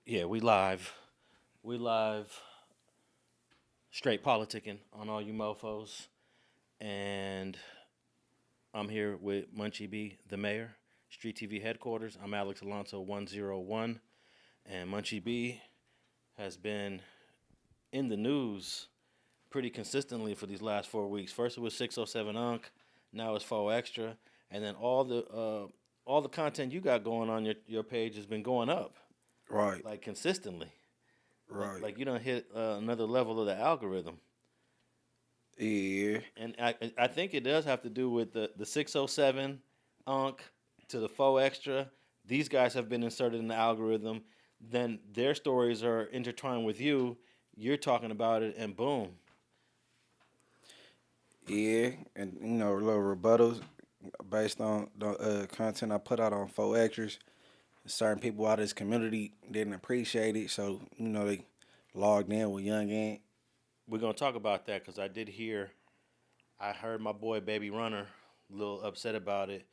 Yeah, we live. We live. Straight Politicking on all you mofos. And I'm here with Munchie B, the mayor, Street TV headquarters. I'm Alex Alonso 101. And Munchie B has been in the news pretty consistently for these last 4 weeks. First it was 607 Unc, now it's 4Xtra. And then all the content you got going on your page has been going up. Right. Like consistently. Right. Like you done hit another level of the algorithm. Yeah. And I think it does have to do with the 607 Unc to the 4Xtra. These guys have been inserted in the algorithm. Then their stories are intertwined with you. You're talking about it, and boom. Yeah. And, little rebuttals based on the content I put out on 4Xtra's. Certain people out of this community didn't appreciate it, so, they logged in with Young Ant. We're going to talk about that because I heard my boy Baby Runner a little upset about it.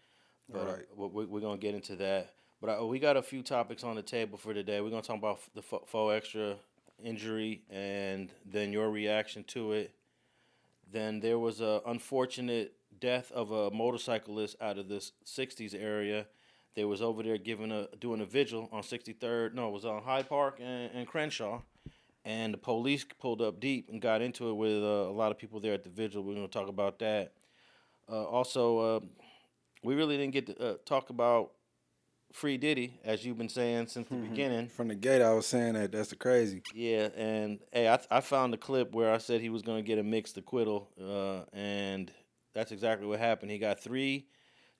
But Right. we're going to get into that. But we got a few topics on the table for today. We're going to talk about the 4Xtra injury and then your reaction to it. Then there was an unfortunate death of a motorcyclist out of the 60s area. They was over there doing a vigil on 63rd. No, it was on Hyde Park and Crenshaw. And the police pulled up deep and got into it with a lot of people there at the vigil. We're going to talk about that. Also, we really didn't get to talk about Free Diddy, as you've been saying since the beginning. From the gate, I was saying that. That's the crazy. Yeah, and hey, I found the clip where I said he was going to get a mixed acquittal, and that's exactly what happened. He got three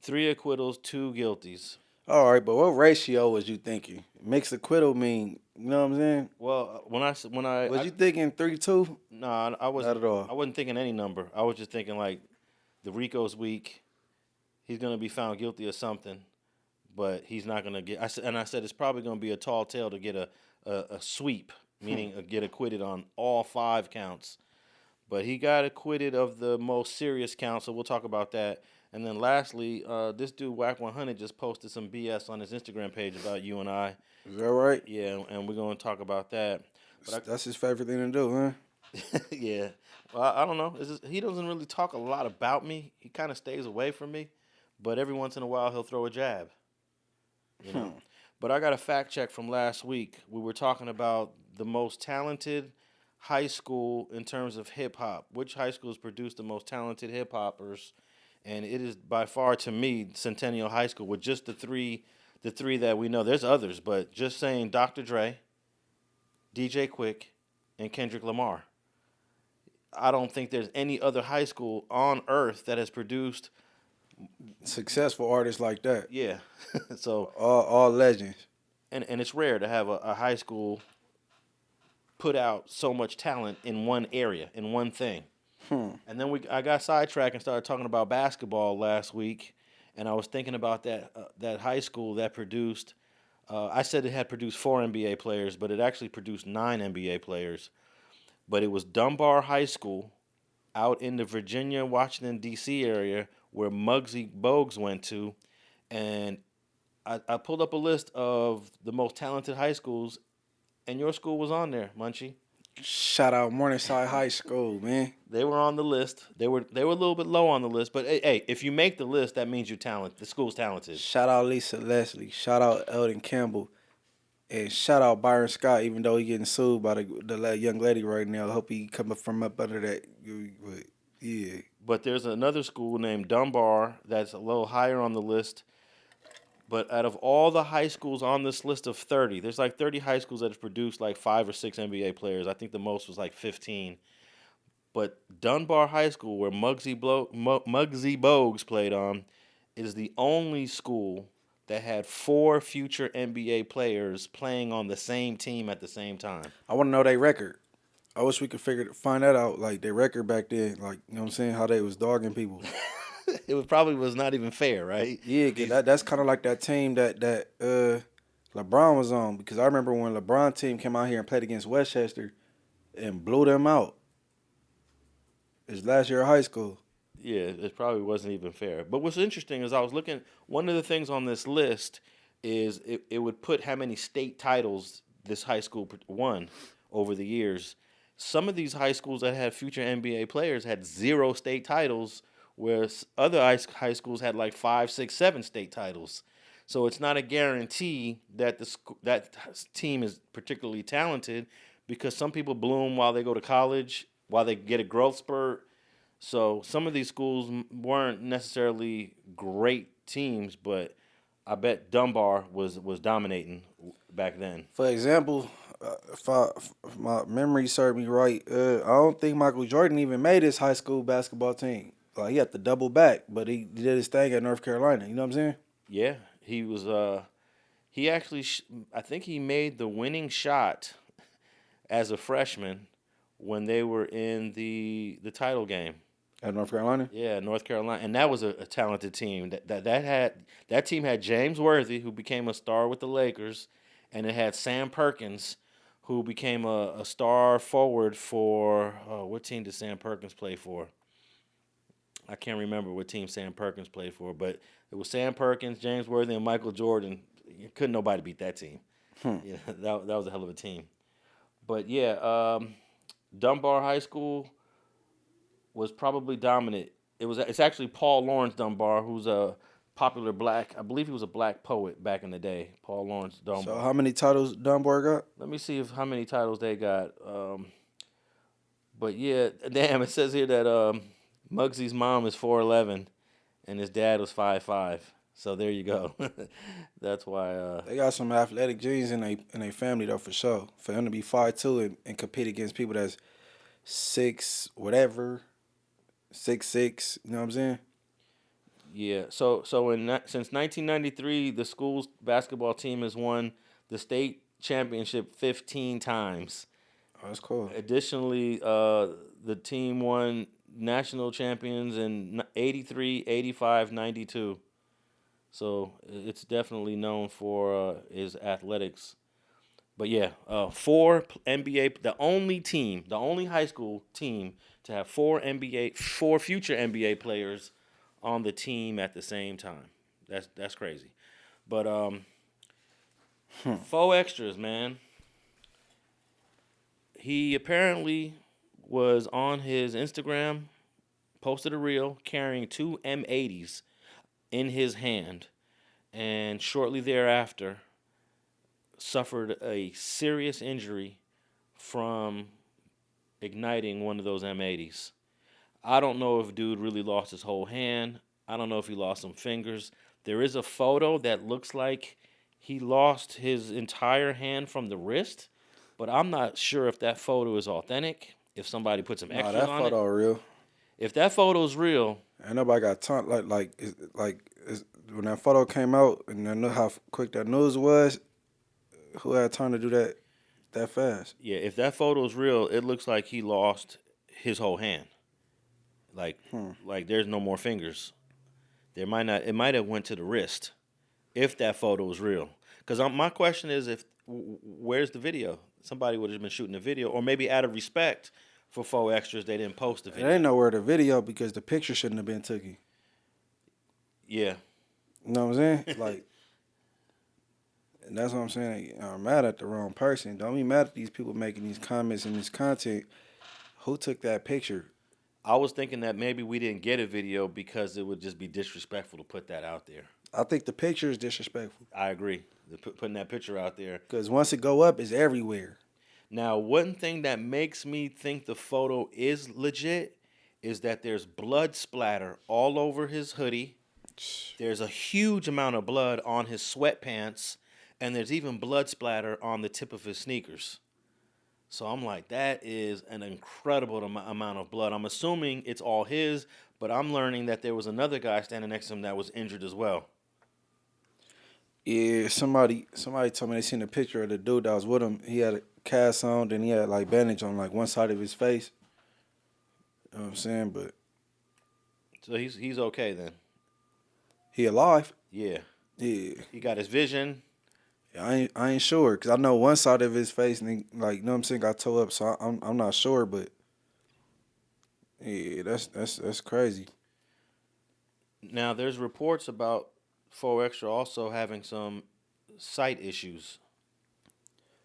acquittals, 2 guilties. All right, but what ratio was you thinking? Mixed acquittal mean, you know what I'm saying? Well, when I Was you thinking 3-2? No, I wasn't. Not at all. I wasn't thinking any number. I was just thinking like the RICO's weak. He's going to be found guilty of something, but he's not going to get. I said it's probably going to be a tall tale to get a sweep, meaning get acquitted on all 5 counts. But he got acquitted of the most serious count, so we'll talk about that. And then lastly, this dude Wack100 just posted some BS on his Instagram page about you and I. Is that right? Yeah, and we're going to talk about that. But That's his favorite thing to do, huh? yeah. Well, I don't know. He doesn't really talk a lot about me. He kind of stays away from me. But every once in a while, he'll throw a jab. You know. But I got a fact check from last week. We were talking about the most talented high school in terms of hip-hop. Which high schools produce the most talented hip-hoppers? And it is by far, to me, Centennial High School with just the three that we know. There's others, but just saying Dr. Dre, DJ Quick, and Kendrick Lamar. I don't think there's any other high school on earth that has produced Successful artists like that. Yeah. So all legends. And it's rare to have a high school put out so much talent in one area, in one thing. And then I got sidetracked and started talking about basketball last week, and I was thinking about that high school that produced. I said it had produced 4 NBA players, but it actually produced 9 NBA players. But it was Dunbar High School, out in the Virginia, Washington D.C. area where Muggsy Bogues went to, and I pulled up a list of the most talented high schools, and your school was on there, Munchie. Shout out Morningside High School, man. They were on the list. They were a little bit low on the list, but hey, if you make the list, that means you're talented. The school's talented. Shout out Lisa Leslie. Shout out Eldon Campbell. And shout out Byron Scott, even though he getting sued by the young lady right now. I hope he come from up under that. But, yeah. But there's another school named Dunbar that's a little higher on the list. But out of all the high schools on this list of 30, there's like 30 high schools that have produced like 5 or 6 NBA players. I think the most was like 15. But Dunbar High School, where Muggsy Bogues played on, is the only school that had 4 future NBA players playing on the same team at the same time. I want to know their record. I wish we could find that out, like their record back then, like, you know what I'm saying, how they was dogging people. It probably was not even fair, right? Yeah, that's kind of like that team that LeBron was on, because I remember when LeBron team came out here and played against Westchester and blew them out. His last year of high school. Yeah, it probably wasn't even fair. But what's interesting is I was looking, one of the things on this list is it would put how many state titles this high school won over the years. Some of these high schools that had future NBA players had 0 state titles, whereas other high schools had like 5, 6, 7 state titles. So it's not a guarantee that that team is particularly talented, because some people bloom while they go to college, while they get a growth spurt. So some of these schools weren't necessarily great teams, but I bet Dunbar was dominating back then. For example, if my memory served me right, I don't think Michael Jordan even made his high school basketball team. Like, he had to double back, but he did his thing at North Carolina. You know what I'm saying? Yeah, he was. He actually, I think he made the winning shot as a freshman when they were in the title game. At North Carolina? Yeah, North Carolina, and that was a talented team. That team had James Worthy, who became a star with the Lakers, and it had Sam Perkins, who became a star forward for what team did Sam Perkins play for? I can't remember what team Sam Perkins played for, but it was Sam Perkins, James Worthy, and Michael Jordan. Couldn't nobody beat that team. Yeah, that was a hell of a team. But yeah, Dunbar High School was probably dominant. It's actually Paul Laurence Dunbar, who's a popular black. I believe he was a black poet back in the day. Paul Laurence Dunbar. So how many titles Dunbar got? Let me see how many titles they got. But yeah, damn, it says here that Muggsy's mom is 4'11", and his dad was 5'5". So there you go. That's why. They got some athletic genes in their family though, for sure. For them to be 5'2" and compete against people that's 6 whatever, 6'6", you know what I'm saying? Yeah. So since 1993, the school's basketball team has won the state championship 15 times. Oh, that's cool. Additionally, the team won national champions in 83, 85, 92. So it's definitely known for his athletics. But yeah, 4 NBA, the only high school team to have 4 future NBA players on the team at the same time. That's crazy. But 4Xtra's, man. He apparently was on his Instagram, posted a reel carrying 2 M80s in his hand, and shortly thereafter suffered a serious injury from igniting one of those M80s. I don't know if dude really lost his whole hand. I don't know if he lost some fingers. There is a photo that looks like he lost his entire hand from the wrist, but I'm not sure if that photo is authentic, if somebody put some extras on it. That photo real. If that photo's real, ain't nobody got time. When that photo came out, and I know how quick that news was. Who had time to do that fast? Yeah, if that photo's real, it looks like he lost his whole hand. Like there's no more fingers. It might have went to the wrist, if that photo is real. Because my question is, where's the video? Somebody would have been shooting the video, or maybe out of respect for 4Xtra's, they didn't post the video. There ain't nowhere the video because the picture shouldn't have been taken. Yeah. You know what I'm saying? Like, and that's what I'm saying. I'm mad at the wrong person. Don't be mad at these people making these comments and this content. Who took that picture? I was thinking that maybe we didn't get a video because it would just be disrespectful to put that out there. I think the picture is disrespectful. I agree. Putting that picture out there. Because once it go up, it's everywhere. Now, one thing that makes me think the photo is legit is that there's blood splatter all over his hoodie. There's a huge amount of blood on his sweatpants, and there's even blood splatter on the tip of his sneakers. So I'm like, that is an incredible amount of blood. I'm assuming it's all his, but I'm learning that there was another guy standing next to him that was injured as well. Yeah, somebody told me they seen a picture of the dude that was with him. He had a cast on, and he had like bandage on like one side of his face. You know what I'm saying? But so he's okay then. He alive? Yeah. Yeah. He got his vision. Yeah, I ain't sure because I know one side of his face, and he, like, you know what I'm saying, got tore up. So I'm not sure, but yeah, that's crazy. Now there's reports about 4Xtra also having some sight issues.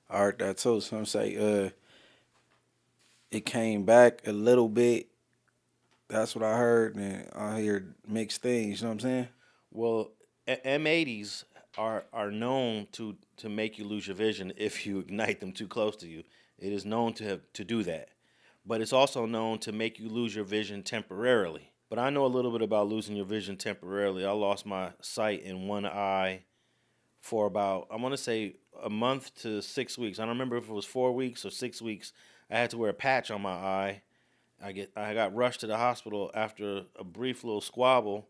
I heard that too. Some say it came back a little bit. That's what I heard, and I hear mixed things. You know what I'm saying? Well, M80s are known to make you lose your vision if you ignite them too close to you. It is known to do that, but it's also known to make you lose your vision temporarily. But I know a little bit about losing your vision temporarily. I lost my sight in one eye for about, I want to say, a month to 6 weeks. I don't remember if it was 4 weeks or 6 weeks. I had to wear a patch on my eye. I got rushed to the hospital after a brief little squabble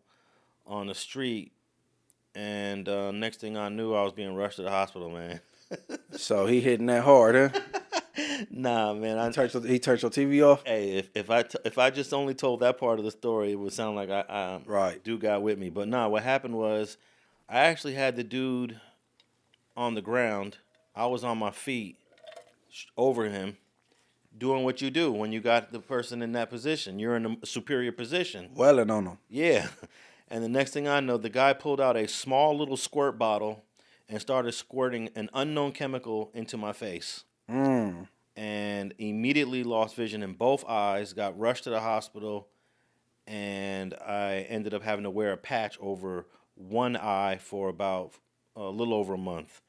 on the street, and next thing I knew, I was being rushed to the hospital, man. So he hitting that hard, huh? Nah, man. He turned your TV off? Hey, if I just only told that part of the story, it would sound like I Right. dude got with me. But nah, what happened was I actually had the dude on the ground. I was on my feet over him, doing what you do when you got the person in that position. You're in a superior position. Welling on him. Yeah. And the next thing I know, the guy pulled out a small little squirt bottle and started squirting an unknown chemical into my face. And immediately lost vision in both eyes, got rushed to the hospital, and I ended up having to wear a patch over one eye for about a little over a month.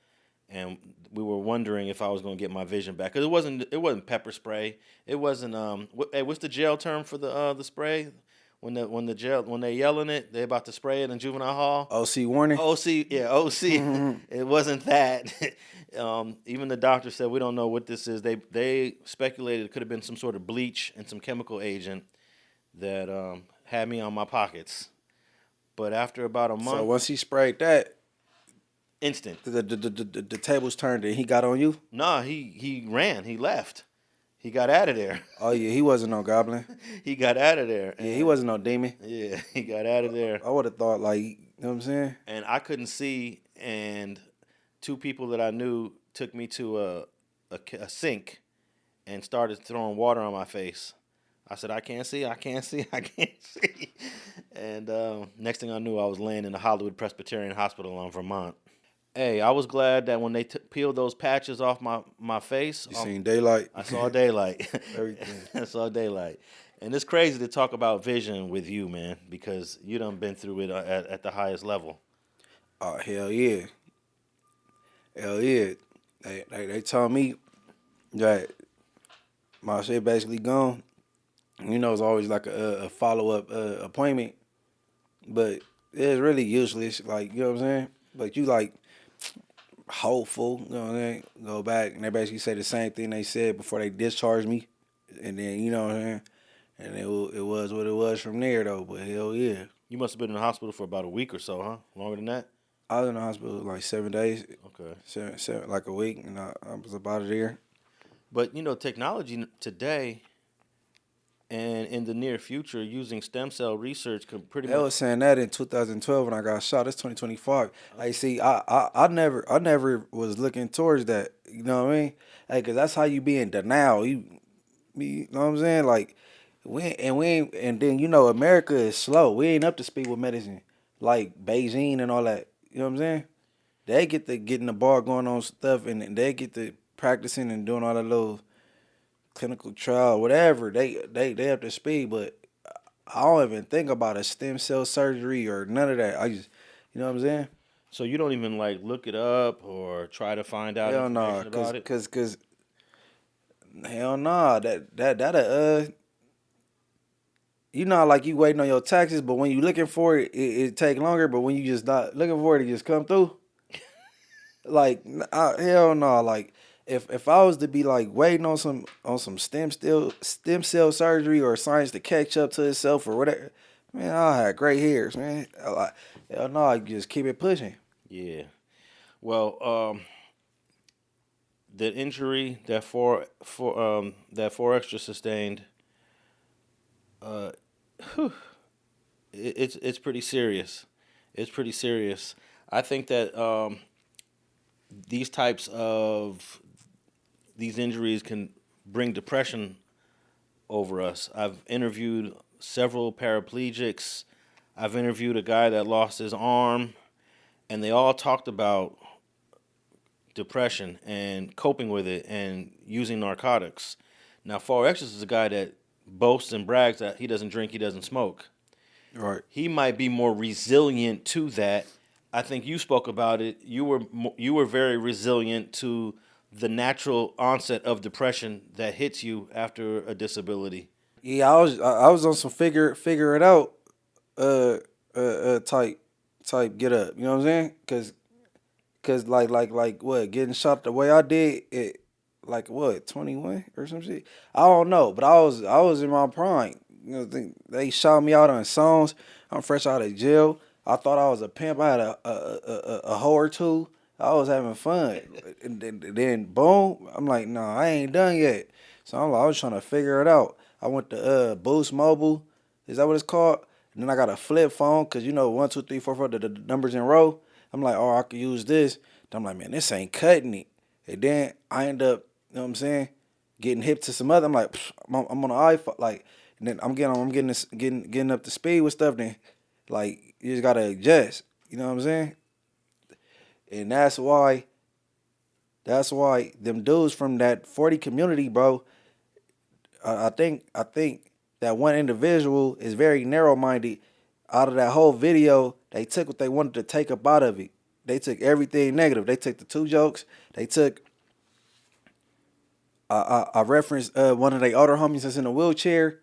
And we were wondering if I was going to get my vision back, because it wasn't pepper spray. It wasn't what's the jail term for the spray? When they yelling it, they about to spray it in juvenile hall. OC warning. OC. It wasn't that. Even the doctor said we don't know what this is. They speculated it could have been some sort of bleach and some chemical agent that had me on my pockets. But after about a month, So once he sprayed that, instant. the tables turned and he got on you? Nah, he ran. He left. He got out of there. Oh yeah, he wasn't no goblin. He got out of there. Yeah, he wasn't no demon. Yeah, he got out of there. I would have thought, like, you know what I'm saying? And I couldn't see, and two people that I knew took me to a sink and started throwing water on my face. I said, I can't see. And next thing I knew, I was laying in the Hollywood Presbyterian Hospital in Vermont. Hey, I was glad that when they peeled those patches off my face. You seen daylight? I saw daylight. Everything. I saw daylight. And it's crazy to talk about vision with you, man, because you done been through it at the highest level. Oh, hell yeah. Hell yeah. They told me that my shit basically gone. You know, it's always like a follow-up appointment. But it's really useless. Like, you know what I'm saying? But you, like, hopeful, you know what I'm saying? Go back, and they basically say the same thing they said before they discharged me. And then, you know what I'm saying? And it was what it was from there, though. But hell yeah. You must have been in the hospital for about a week or so, huh? Longer than that? I was in the hospital like 7 days. Okay. Seven, like a week, and I was up out of there. But, you know, technology today and in the near future, using stem cell research could pretty They much... was saying that in 2012 when I got shot. It's 2025. Like, see, I never was looking towards that. You know what I mean? Like, cause that's how you be in denial. You know what I'm saying? Like, and then you know America is slow. We ain't up to speed with medicine like Beijing and all that. You know what I'm saying? They get to getting the bar going on stuff, and they get to practicing and doing all that little clinical trial, whatever. They up to speed, but I don't even think about a stem cell surgery or none of that. I just, you know what I'm saying? So you don't even, like, look it up or try to find out Hell information no, about it? cause hell no, that you know, like you waiting on your taxes, but when you looking for it, it take longer. But when you just not looking for it, it just come through. Like, hell no. Like, if I was to be like waiting on some stem cell surgery or science to catch up to itself or whatever, man, I had gray hairs, man. Like, hell no, I just keep it pushing. Yeah. Well, the injury that 4Xtra sustained, it's pretty serious. It's pretty serious. I think that these types of these injuries can bring depression over us. I've interviewed several paraplegics. I've interviewed a guy that lost his arm, and they all talked about depression and coping with it and using narcotics. Now, 4Xtra's is a guy that boasts and brags that he doesn't drink, he doesn't smoke. Right. He might be more resilient to that. I think you spoke about it. You were very resilient to the natural onset of depression that hits you after a disability. Yeah, I was on some figure it out type get up. You know what I'm saying? Cause like what, getting shot the way I did it, like what, 21 or some shit. I don't know, but I was in my prime. You know, they shot me out on songs. I'm fresh out of jail. I thought I was a pimp. I had a hoe or two. I was having fun, and then boom, I'm like, nah, I ain't done yet. So I was trying to figure it out. I went to Boost Mobile. Is that what it's called? And then I got a flip phone because, you know, 1, 2, 3, 4, 4, the numbers in a row. I'm like, oh, I could use this. Then I'm like, man, this ain't cutting it. And then I end up, you know what I'm saying, getting hip to some other. I'm like, I'm on an iPhone, like, and then I'm getting up to speed with stuff. Then, like, you just gotta adjust. You know what I'm saying? And that's why them dudes from that 40 community, bro. I think that one individual is very narrow minded. Out of that whole video, they took what they wanted to take up out of it. They took everything negative. They took the 2 jokes. They took. I referenced one of their older homies that's in a wheelchair,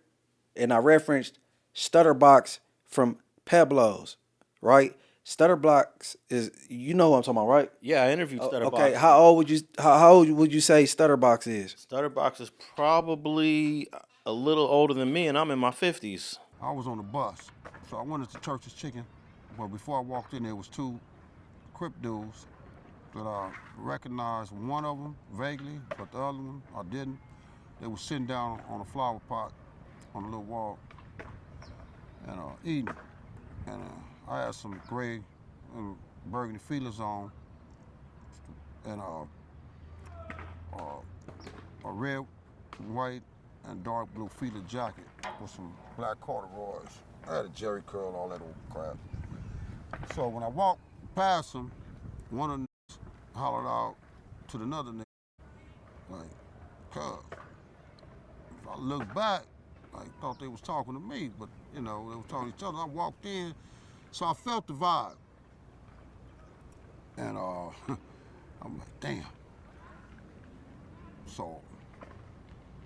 and I referenced Stutterbox from Pueblos, right? Stutterbox is, you know what I'm talking about, right? Yeah, I interviewed Stutterbox. Okay, how old would you say Stutterbox is? Stutterbox is probably a little older than me, and I'm in my 50s. I was on the bus, so I went into Church's Chicken, but before I walked in, there was 2 Crip dudes that I recognized one of them vaguely, but the other one I didn't. They were sitting down on a flower pot on a little wall and eating. And I had some gray and burgundy feelers on and a red, white, and dark blue feeler jacket with some black corduroys. I had a jerry curl, all that old crap. So when I walked past them, one of them hollered out to another nigga, like, cuz. If I looked back, I thought they was talking to me, but, you know, they were talking to each other. I walked in, so I felt the vibe. And I'm like, damn. So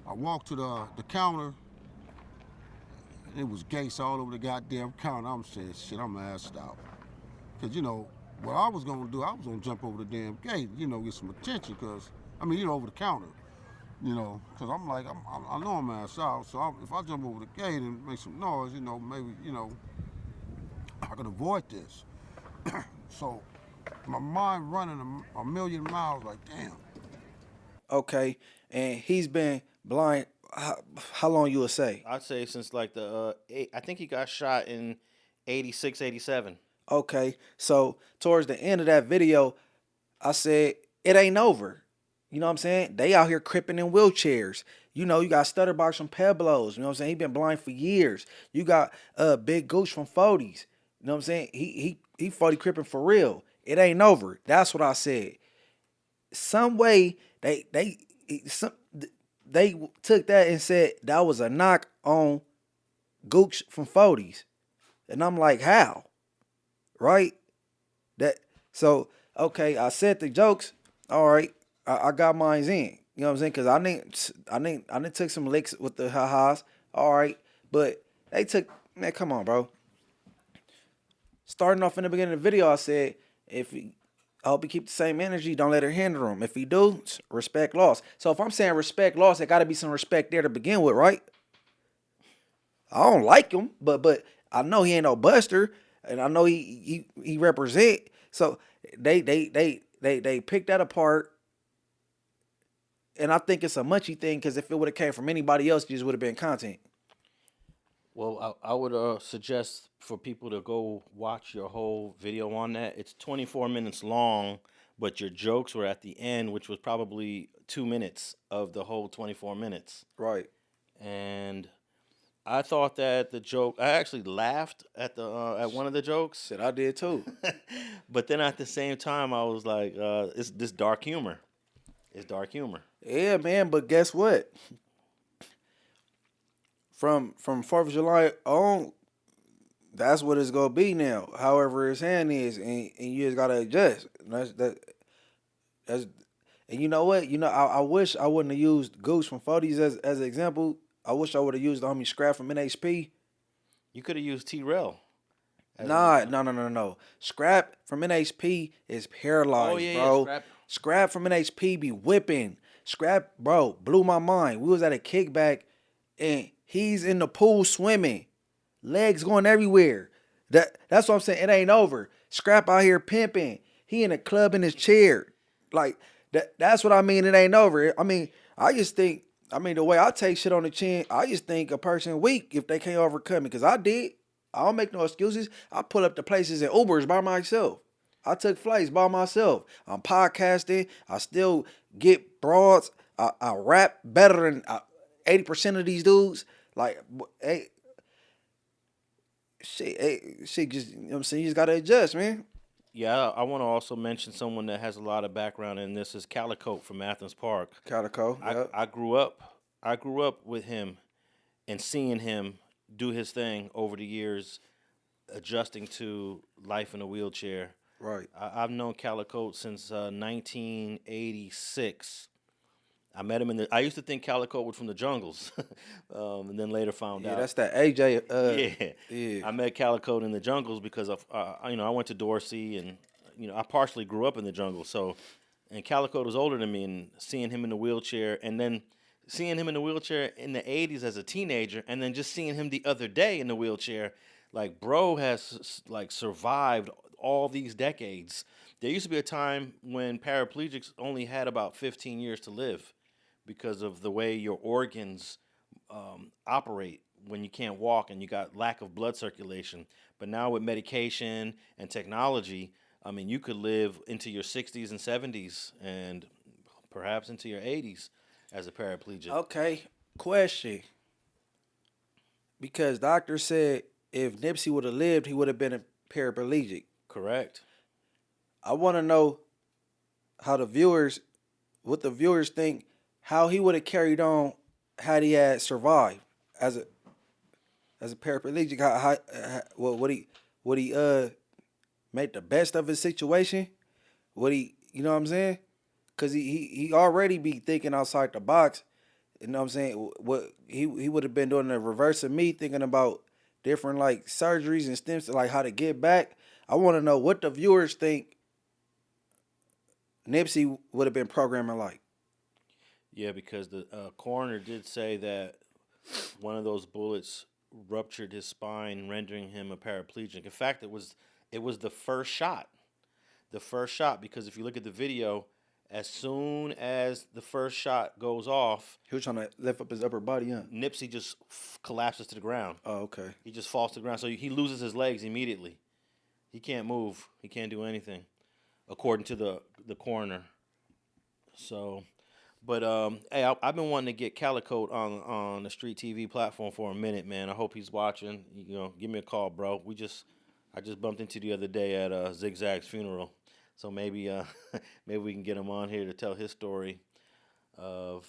I walked to the counter, and it was gates all over the goddamn counter. I'm saying, shit, I'm assed out. Because, you know, what I was going to do, I was going to jump over the damn gate, you know, get some attention, because, I mean, you know, over the counter, you know, because I'm like, I know I'm assed out, so if I jump over the gate and make some noise, you know, maybe, you know, I could avoid this. So my mind running a million miles, like, damn. Okay, and he's been blind. How long you would say? I'd say since like I think he got shot in 86, 87. Okay, so towards the end of that video, I said, it ain't over. You know what I'm saying? They out here cripping in wheelchairs. You know, you got Stutterbox from Pueblos. You know what I'm saying? He been blind for years. You got Big Gooch from 40s. You know what I'm saying? He 40 cripping for real. It ain't over. That's what I said. Some way they took that and said that was a knock on Gooch from 40s. And I'm like, how? Right? So okay, I said the jokes. All right, I got mines in. You know what I'm saying? Cause I didn't took some licks with the ha-has. All right, but they took, man, come on, bro. Starting off in the beginning of the video, I said, I hope he keep the same energy. Don't let it hinder him. If he do, respect loss. So if I'm saying respect loss, there got to be some respect there to begin with, right? I don't like him, but I know he ain't no buster, and I know he represent. So they picked that apart, and I think it's a Munchie thing, because if it would have came from anybody else, it just would have been content. Well, I would suggest for people to go watch your whole video on that. It's 24 minutes long, but your jokes were at the end, which was probably 2 minutes of the whole 24 minutes. Right. And I thought that the joke. I actually laughed at the at one of the jokes, Shit, I did too. but then at the same time, I was like, "It's this dark humor. It's dark humor." Yeah, man, but guess what? From 4th of July on, that's what it's gonna be now. However his hand is, and you just gotta adjust. That's and you know what? I wish I wouldn't have used Goose from 40s as an example. I wish I would have used the homie Skrapp from NHP. You could have used T-Rail. Nah, no. Skrapp from NHP is paralyzed, Oh yeah, bro. yeah, Skrapp from NHP be whipping. Skrapp, bro, blew my mind. We was at a kickback and he's in the pool swimming. Legs going everywhere. That's what I'm saying. It ain't over. Skrapp out here pimping. He in a club in his chair. Like that's what I mean. It ain't over. I mean, the way I take shit on the chin, I just think a person weak if they can't overcome it. Cause I did. I don't make no excuses. I pull up to places in Ubers by myself. I took flights by myself. I'm podcasting. I still get broads. I rap better than 80% of these dudes. Like, hey, shit, just, you know what I'm saying? You just got to adjust, man. Yeah, I want to also mention someone that has a lot of background in this is Kalicoat from Athens Park. Kalicoat, yep. I grew up with him and seeing him do his thing over the years, adjusting to life in a wheelchair. Right. I've known Kalicoat since 1986. I met him I used to think Kalicoat was from the jungles, and then later found out. Yeah, that's that AJ. Yeah. I met Kalicoat in the jungles because of I went to Dorsey and I partially grew up in the jungle. So, and Kalicoat was older than me, and seeing him in the wheelchair, and then seeing him in the wheelchair in the 80s as a teenager, and then just seeing him the other day in the wheelchair, like bro has like survived all these decades. There used to be a time when paraplegics only had about 15 years to live because of the way your organs operate when you can't walk and you got lack of blood circulation. But now with medication and technology, I mean, you could live into your 60s and 70s and perhaps into your 80s as a paraplegic. Okay, question. Because doctor said if Nipsey would have lived, he would have been a paraplegic. Correct. I want to know what the viewers think, how he would have carried on had he had survived as a paraplegic. Would he make the best of his situation? Would he, you know what I'm saying? Cause he already be thinking outside the box. You know what I'm saying? What he would have been doing the reverse of me, thinking about different like surgeries and stems, like how to get back. I want to know what the viewers think Nipsey would have been programming like. Yeah, because the coroner did say that one of those bullets ruptured his spine, rendering him a paraplegic. In fact, it was the first shot. The first shot, because if you look at the video, as soon as the first shot goes off, He was trying to lift up his upper body, huh? Nipsey just collapses to the ground. Oh, okay. He just falls to the ground. So he loses his legs immediately. He can't move. He can't do anything, according to the coroner. So, but hey, I've been wanting to get Kalicoat on the Street TV platform for a minute, man. I hope he's watching. Give me a call, bro. I just bumped into the other day at Zigzag's funeral. So maybe we can get him on here to tell his story of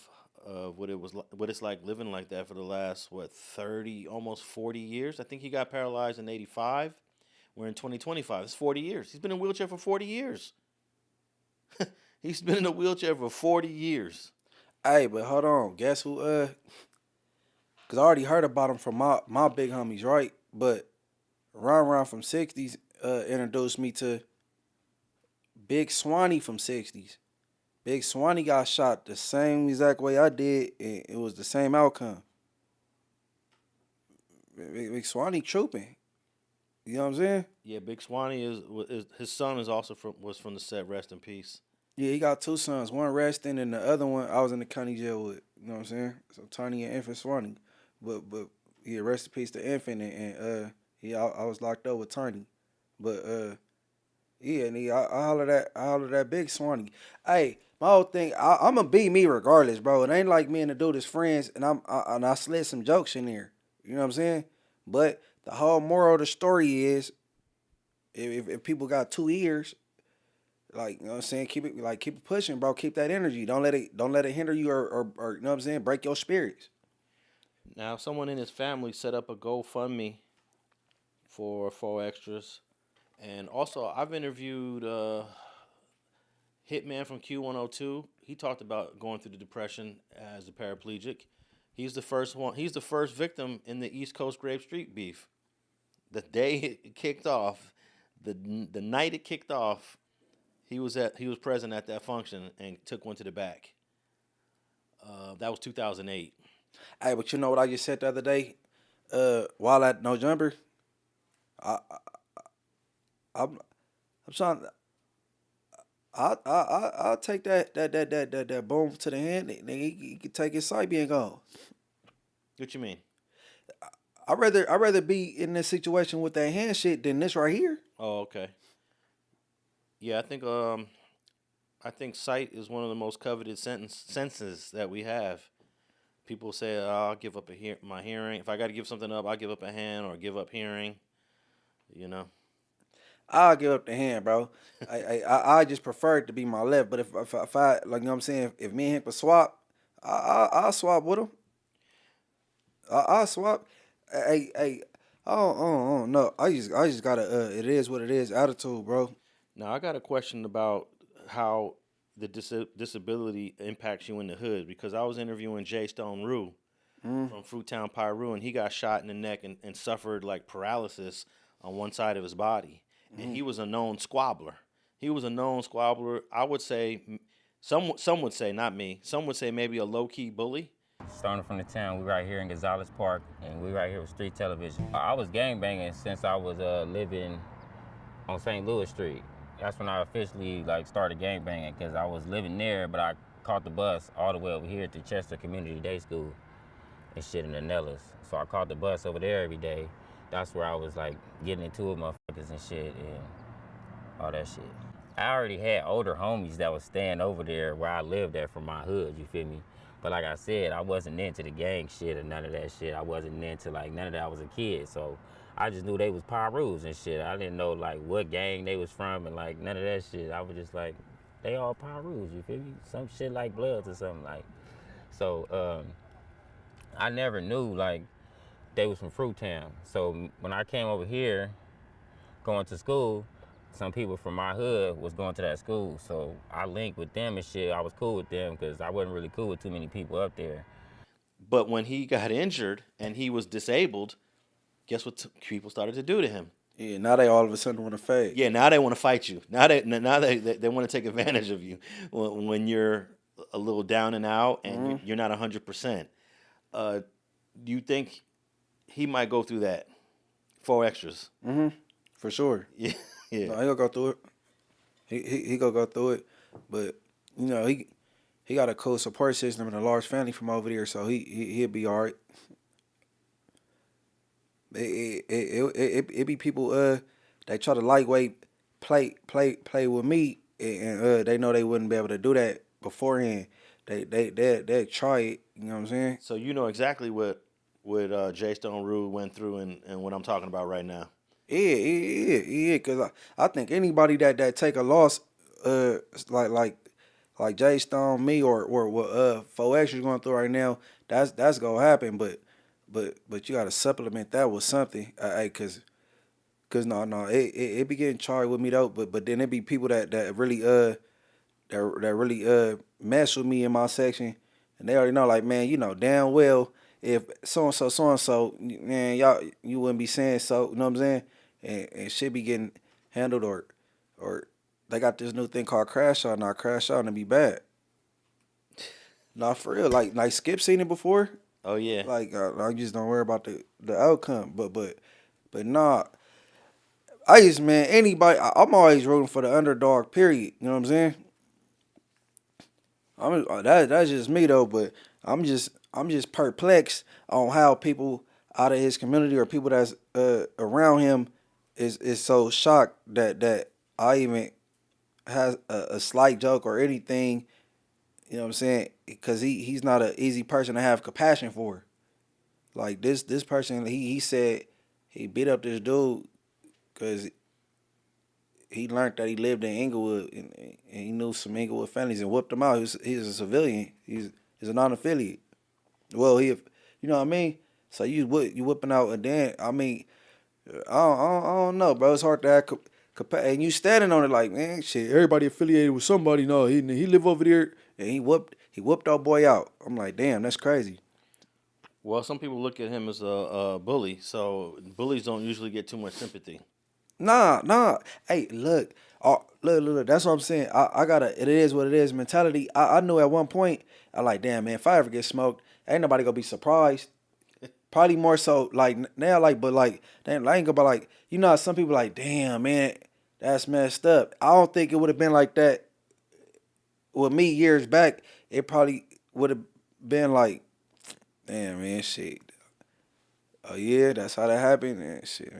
what it's like living like that for the last 30, almost 40 years. I think he got paralyzed in 85. We're in 2025. It's 40 years. He's been in a wheelchair for 40 years. He's been in a wheelchair for 40 years. Hey, but hold on. Guess who? Cause I already heard about him from my big homies, right? But Ron from 60s introduced me to Big Swanee from 60s. Big Swanee got shot the same exact way I did, and it was the same outcome. Big Swanee trooping. You know what I'm saying? Yeah, Big Swanee is his son was from the set. Rest in peace. Yeah, he got two sons. One resting, and the other one I was in the county jail with. You know what I'm saying? So Tiny and Infant Swanee, but yeah, rest in peace to Infant, and I was locked up with Tiny, but yeah, and I hollered at Big Swanee. Hey, my whole thing, I'm gonna be me regardless, bro. It ain't like me and the dude is friends, and I slid some jokes in there. You know what I'm saying? But the whole moral of the story is, if people got 2 ears, like, you know what I'm saying, keep it pushing, bro. Keep that energy. Don't let it hinder you or you know what I'm saying, break your spirits. Now, someone in his family set up a GoFundMe for 4Xtra's. And also, I've interviewed Hitman from Q102. He talked about going through the depression as a paraplegic. He's the first one. He's the first victim in the East Coast Grape Street beef. The day it kicked off, the night it kicked off, he was present at that function and took one to the back. That was 2008. Hey, but you know what I just said the other day? While at November, I'm trying. I'll take that boom to the hand. And he can take his sight being gone. What you mean? I'd rather be in this situation with that hand shit than this right here. Oh, okay. Yeah, I think sight is one of the most coveted senses that we have. People say, oh, I'll give up my hearing. If I got to give something up, I'll give up a hand or give up hearing. You know. I'll give up the hand, bro. I just prefer it to be my left. But if I like, you know what I'm saying, if me and him could swap, I'll swap with him. I'll swap. Hey, oh no. I just gotta it is what it is attitude, bro. Now I got a question about how the disability impacts you in the hood, because I was interviewing Jay Stone Rue from Fruittown Pyru, and he got shot in the neck and suffered like paralysis on one side of his body. And he was a known squabbler. I would say, some would say, not me, some would say maybe a low-key bully. Starting from the town, we right here in Gonzales Park, and we right here with street television. I was gangbanging since I was living on St. Louis Street. That's when I officially started gangbanging, because I was living there, but I caught the bus all the way over here to Chester Community Day School and shit in the Nellis. So I caught the bus over there every day. That's where I was getting into it, motherfuckers and shit and all that shit. I already had older homies that was staying over there where I lived at from my hood, you feel me? But like I said, I wasn't into the gang shit or none of that shit. I wasn't into none of that. I was a kid, so I just knew they was Pyrus and shit. I didn't know what gang they was from and none of that shit. I was just they all Pyrus, you feel me? Some shit like Bloods or something So I never knew they was from Fruittown. So when I came over here going to school, some people from my hood was going to that school. So I linked with them and shit. I was cool with them because I wasn't really cool with too many people up there. But when he got injured and he was disabled, guess what people started to do to him? Yeah, now they all of a sudden want to fade. Yeah, now they want to fight you. Now they want to take advantage of you when you're a little down and out and you're not 100%. Do you think he might go through that? 4Xtra's. For sure. Yeah, yeah. No, he'll go through it. He gonna go through it, but you know he got a cool support system and a large family from over there, so he'll be all right. It be people they try to lightweight play with me, and they know they wouldn't be able to do that beforehand. They try it. You know what I'm saying? So you know exactly what Jay Stone Rue went through and what I'm talking about right now. Yeah. Because I think anybody that take a loss, like Jay Stone, me, or what 4Xtra's going through right now, that's gonna happen. But you gotta supplement that with something, cause no, it be getting charged with me though. But then it be people that really mess with me in my section, and they already know, man, you know damn well if so and so, man, you wouldn't be saying so. You know what I'm saying? And shit be getting handled, or they got this new thing called crash out. Now crash out and be bad. Nah, for real. Like Skip seen it before. Oh yeah. I just don't worry about the outcome. But nah. Anybody. I'm always rooting for the underdog. Period. You know what I'm saying? That's just me though. But I'm just perplexed on how people out of his community or people that's around him is so shocked that I even has a slight joke or anything. You know what I'm saying? Because he's not an easy person to have compassion for. Like this person, he said he beat up this dude because he learned that he lived in Inglewood and he knew some Inglewood families and whooped him out. He's a civilian. He's a non-affiliate. Well, you know what I mean. So you whipping out, and then I mean, I don't know, bro. It's hard to act. And you standing on it like, man, shit. Everybody affiliated with somebody. No, he live over there, and he whooped our boy out. I'm like, damn, that's crazy. Well, some people look at him as a bully, so bullies don't usually get too much sympathy. Nah. Hey, look. Look. That's what I'm saying. I got it is what it is mentality. I knew at one point, I like, damn, man, if I ever get smoked, ain't nobody gonna be surprised. Probably more so, like, now, like, but, like, damn, I ain't gonna be like, you know how some people like, damn, man, that's messed up. I don't think it would have been like that with me years back. It probably would have been like, damn, man, shit. Oh, yeah, that's how that happened, and shit.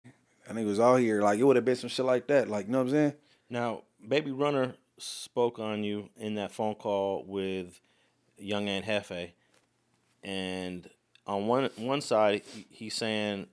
I think it was out here. Like, it would have been some shit like that. Like, you know what I'm saying? Now, Baby Runner spoke on you in that phone call with Young Aunt Hefe. And on one side, he's saying,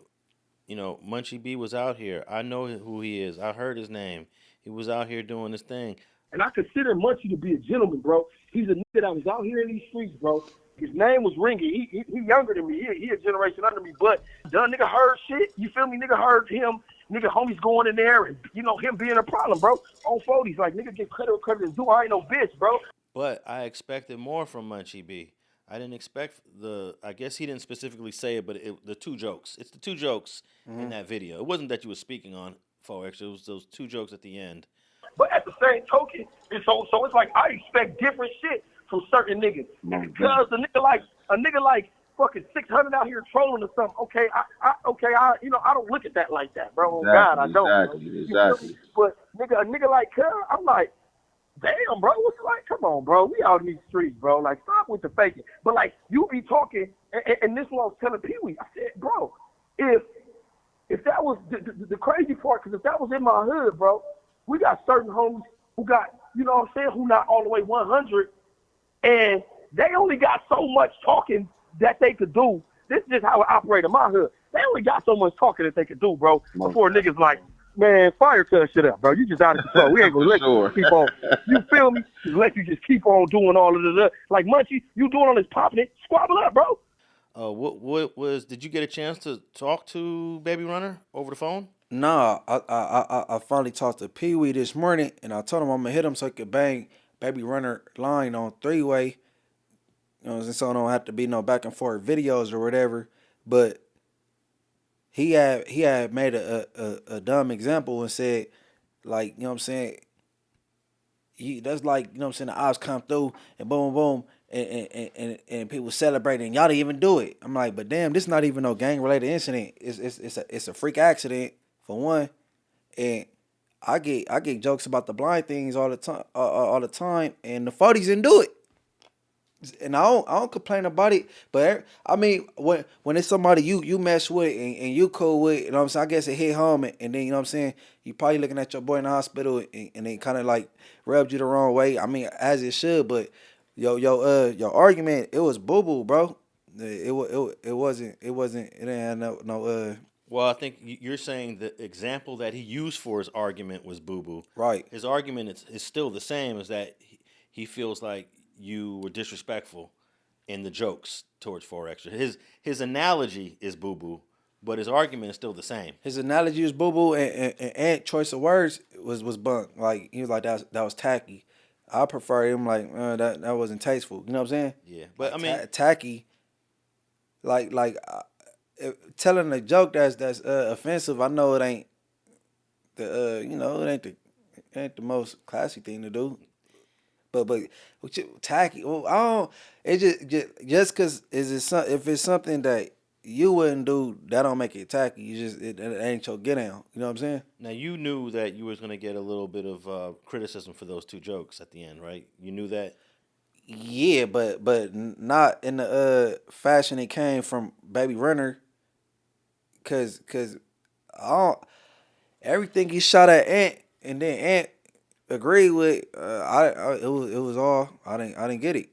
you know, Munchie B was out here. I know who he is. I heard his name. He was out here doing his thing. And I consider Munchie to be a gentleman, bro. He's a nigga that was out here in these streets, bro. His name was Ringy. He younger than me. He a generation under me. But the nigga heard shit. You feel me? Nigga heard him. Nigga homies going in there and, you know, him being a problem, bro. On 40s, like, nigga get credit and do. I ain't no bitch, bro. But I expected more from Munchie B. I didn't expect I guess he didn't specifically say it, but the two jokes. It's the two jokes in that video. It wasn't that you were speaking on 4X. It was those two jokes at the end. But at the same token, so it's like I expect different shit from certain niggas. Because a nigga like fucking 600 out here trolling or something. Okay, I you know, I don't look at that like that, bro. Exactly, God, I don't. Exactly. But a nigga like her, I'm like, damn, bro, what's it like? Come on, bro. We out in these streets, bro. Like, stop with the faking. But, like, you be talking, and this one I was telling Pee-wee. I said, bro, if that was the crazy part, because if that was in my hood, bro, we got certain homies who got, you know what I'm saying, who not all the way 100, and they only got so much talking that they could do. This is just how it operates in my hood. They only got so much talking that they could do, bro, before niggas like, man, fire cut shit up, bro. You just out of control. We ain't gonna let you keep on. You feel me? Just let you just keep on doing all of this. Like Munchie, you doing all this popping it, squabble up, bro. What was? Did you get a chance to talk to Baby Runner over the phone? Nah, I finally talked to Pee-wee this morning, and I told him I'm gonna hit him so he could bang Baby Runner line on 3-way. You know, so I don't have to be no back and forth videos or whatever. But he had made a dumb example and said, like, you know what I'm saying, that's like, you know what I'm saying, the ops come through and boom, boom, and people celebrating, and y'all didn't even do it. I'm like, but damn, this not even no gang-related incident. It's a freak accident, for one. And I get jokes about the blind things all the time, and the 40s didn't do it. And I don't complain about it, but I mean, when it's somebody you mess with and you cool with, you know what I'm saying, I guess it hit home, and then, you know what I'm saying, you probably looking at your boy in the hospital and they kind of like rubbed you the wrong way. I mean, as it should, but your argument, it was boo-boo, bro. It didn't have no. Well, I think you're saying the example that he used for his argument was boo-boo. Right. His argument is still the same, is that he feels like you were disrespectful in the jokes towards 4Xtra. His analogy is boo-boo, but his argument is still the same. His analogy was boo-boo, and choice of words was bunk. Like, he was like, that was tacky. I prefer him like, that wasn't tasteful. You know what I'm saying? Yeah, but like, I mean, tacky. Like telling a joke that's offensive. I know it ain't it ain't the most classy thing to do. But tacky. Well, I don't. It just because if it's something that you wouldn't do, that don't make it tacky. It ain't your get down. You know what I'm saying? Now you knew that you was gonna get a little bit of criticism for those two jokes at the end, right? You knew that. Yeah, but not in the fashion it came from Baby Runner. Cause everything he shot at Ant, and then Ant agreed with. It was all I didn't get it.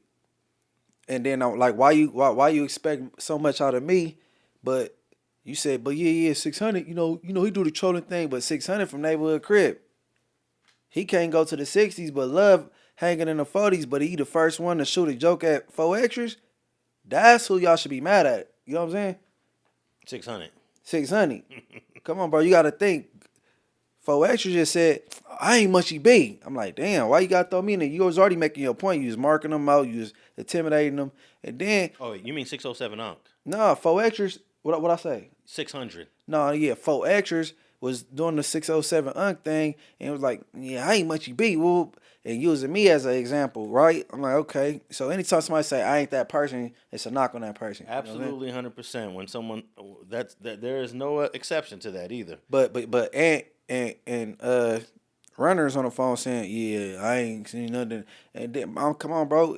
And then I'm like, why you expect so much out of me? But you said, but yeah, 600. You know, he do the trolling thing, but 600 from neighborhood crib. He can't go to the 60s, but love hanging in the 40s. But he the first one to shoot a joke at 4Xtra's. That's who y'all should be mad at. You know what I'm saying? 600. 600. Come on, bro. You got to think. 4Xtra's just said, I ain't Munchie B. I'm like, damn, why you got to throw me in there? You was already making your point. You was marking them out. You was intimidating them. And then. Oh, you mean 607 Unc? Nah, 4Xtra's. What I say? 600. No, yeah, 4Xtra's was doing the 607 Unc thing. And it was like, yeah, I ain't Munchie B. Whoop. And using me as an example, right? I'm like, okay. So anytime somebody say I ain't that person, it's a knock on that person. Absolutely, 100%. When someone that there is no exception to that either. But runners on the phone saying, yeah, I ain't seen nothing. And then, come on, bro.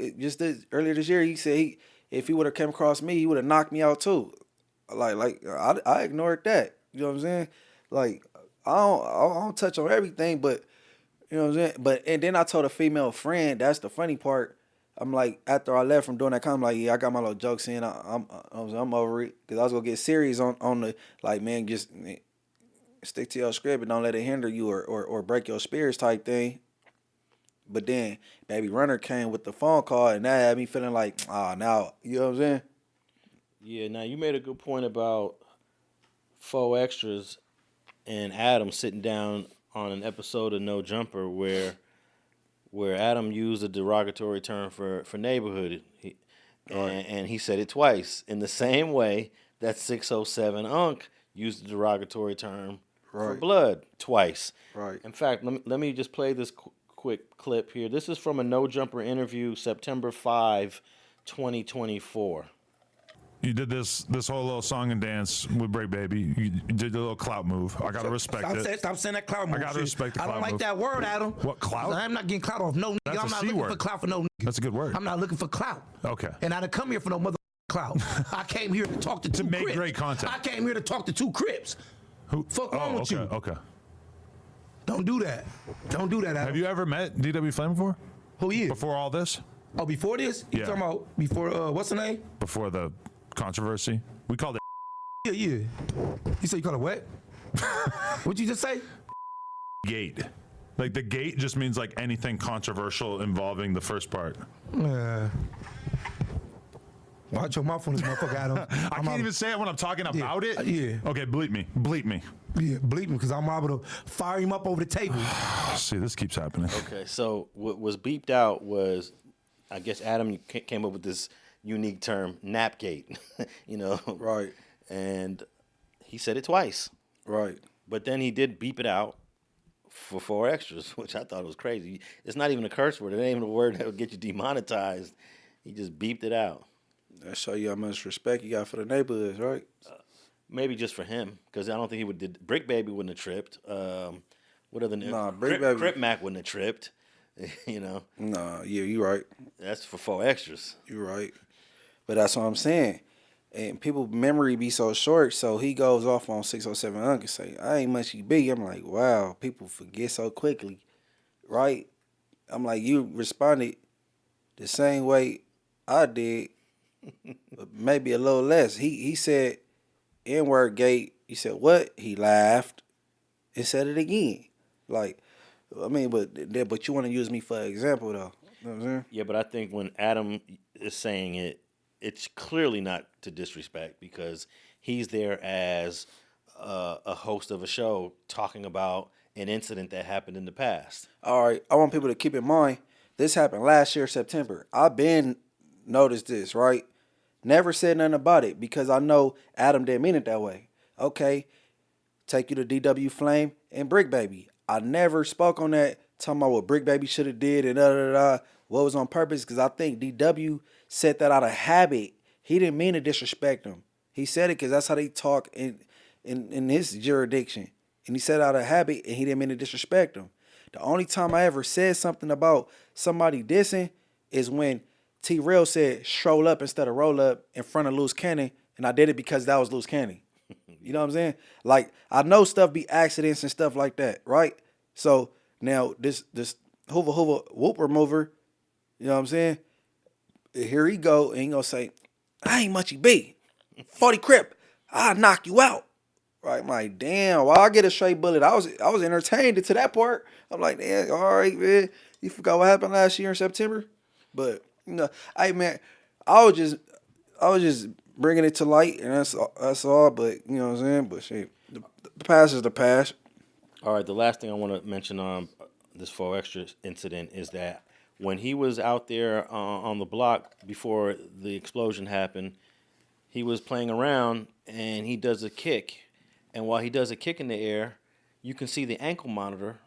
Earlier this year, he said if he would have came across me, he would have knocked me out too. Like I ignored that. You know what I'm saying? Like I don't touch on everything, but. You know what I'm saying? And then I told a female friend, that's the funny part. I'm like, after I left from doing that, I'm like, yeah, I got my little jokes in. I'm over it. Because I was going to get serious on the, like, man, just stick to your script and don't let it hinder you or break your spirits type thing. But then Baby Runner came with the phone call, and that had me feeling like, now, you know what I'm saying? Yeah, now you made a good point about 4Xtra's and Adam sitting down on an episode of No Jumper where Adam used a derogatory term for neighborhood. And he said it twice in the same way that 607 Unc used the derogatory term for blood twice. Right. In fact, let me just play this quick clip here. This is from a No Jumper interview, September 5, 2024. You did this whole little song and dance with Break Baby. You did a little clout move. I gotta respect it. Stop saying that clout move. I gotta respect the clout move. I don't like that word, Adam. What, clout? I'm not getting clout off no nigga. That's I'm a not C looking word. for clout for no nigga. That's a good word. I'm not looking for clout. Okay. And I didn't come here for no mother clout. I came here to talk to two make Crips. great content. I came here to talk to two Crips. Who? Fuck wrong with you? Okay. Don't do that. Don't do that, Adam. Have you ever met DW Flame before? Who he is? Before all this? Oh, before this? You Yeah. talking about before, what's the name? Before the controversy? We called it Yeah. You said you call it what? What'd you just say? gate. Like the gate just means like anything controversial involving the first part. Watch your mouth on this motherfucker, Adam. I can't even say it when I'm talking about it? Yeah. Okay, bleep me. Yeah, bleep me, because I'm able to fire him up over the table. See, this keeps happening. Okay, so what was beeped out was, I guess Adam came up with this unique term, Nappgate, you know? Right. And he said it twice. Right. But then he did beep it out for 4Xtra's, which I thought was crazy. It's not even a curse word. It ain't even a word that would get you demonetized. He just beeped it out. That show you how much respect you got for the neighborhoods, right? Maybe just for him, because I don't think he would. Brick Baby wouldn't have tripped. What other names? Nah, Brick Baby. Crip Mac wouldn't have tripped. You know. Nah, yeah, you right. That's for 4Xtra's. You right. But that's what I'm saying. And people memory be so short, so he goes off on 607 Unc and say, I ain't Munchie B. I'm like, wow, people forget so quickly. Right? I'm like, you responded the same way I did, but maybe a little less. He said N-word gate. He said what? He laughed and said it again. Like, I mean, but you want to use me for an example though. You know what I'm saying? Yeah, but I think when Adam is saying it, it's clearly not to disrespect, because he's there as a host of a show talking about an incident that happened in the past. All right, I want people to keep in mind, this happened last year, September. I've been noticed this, right? Never said nothing about it because I know Adam didn't mean it that way. Okay, take you to DW Flame and Brick Baby. I never spoke on that, talking about what Brick Baby should have did and what was on purpose, because I think DW said that out of habit. He didn't mean to disrespect him. He said it because that's how they talk in his jurisdiction. And he said it out of habit, and he didn't mean to disrespect him. The only time I ever said something about somebody dissing is when T-Rail said stroll up instead of roll up in front of Loose Cannon, and I did it because that was Loose Cannon. You know what I'm saying? Like, I know stuff be accidents and stuff like that, right? So now this hoover whoop remover, you know what I'm saying? Here he go, and he gonna say, I ain't Munchie B. 40 Crip, I'll knock you out. Right, I'm like, damn, why I get a straight bullet? I was entertained to that part. I'm like, damn, all right, man. You forgot what happened last year in September? But, hey, man, I was just bringing it to light, and that's all. But, you know what I'm saying? But, shit, the past is the past. All right, the last thing I want to mention on this 4Xtra's incident is that when he was out there on the block before the explosion happened, he was playing around, and he does a kick. And while he does a kick in the air, you can see the ankle monitor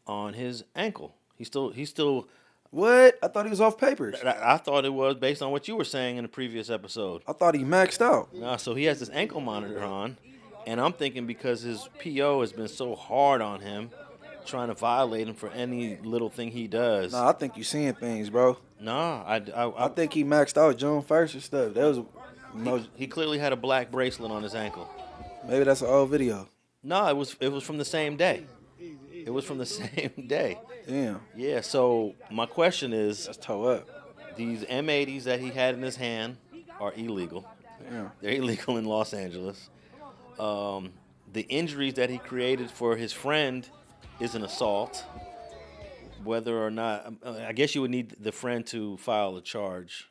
on his ankle. He's still. What? I thought he was off papers. I thought it was based on what you were saying in the previous episode. I thought he maxed out. Nah, so he has this ankle monitor on, and I'm thinking because his PO has been so hard on him, trying to violate him for any little thing he does. Nah, I think you seeing things, bro. Nah, I think he maxed out June 1st and stuff. That was he clearly had a black bracelet on his ankle. Maybe that's an old video. No, it was from the same day. It was from the same day. Damn. Yeah, so my question is, That's toe up. these M80s that he had in his hand are illegal. Damn. They're illegal in Los Angeles. The injuries that he created for his friend is an assault. Whether or not, I guess you would need the friend to file a charge.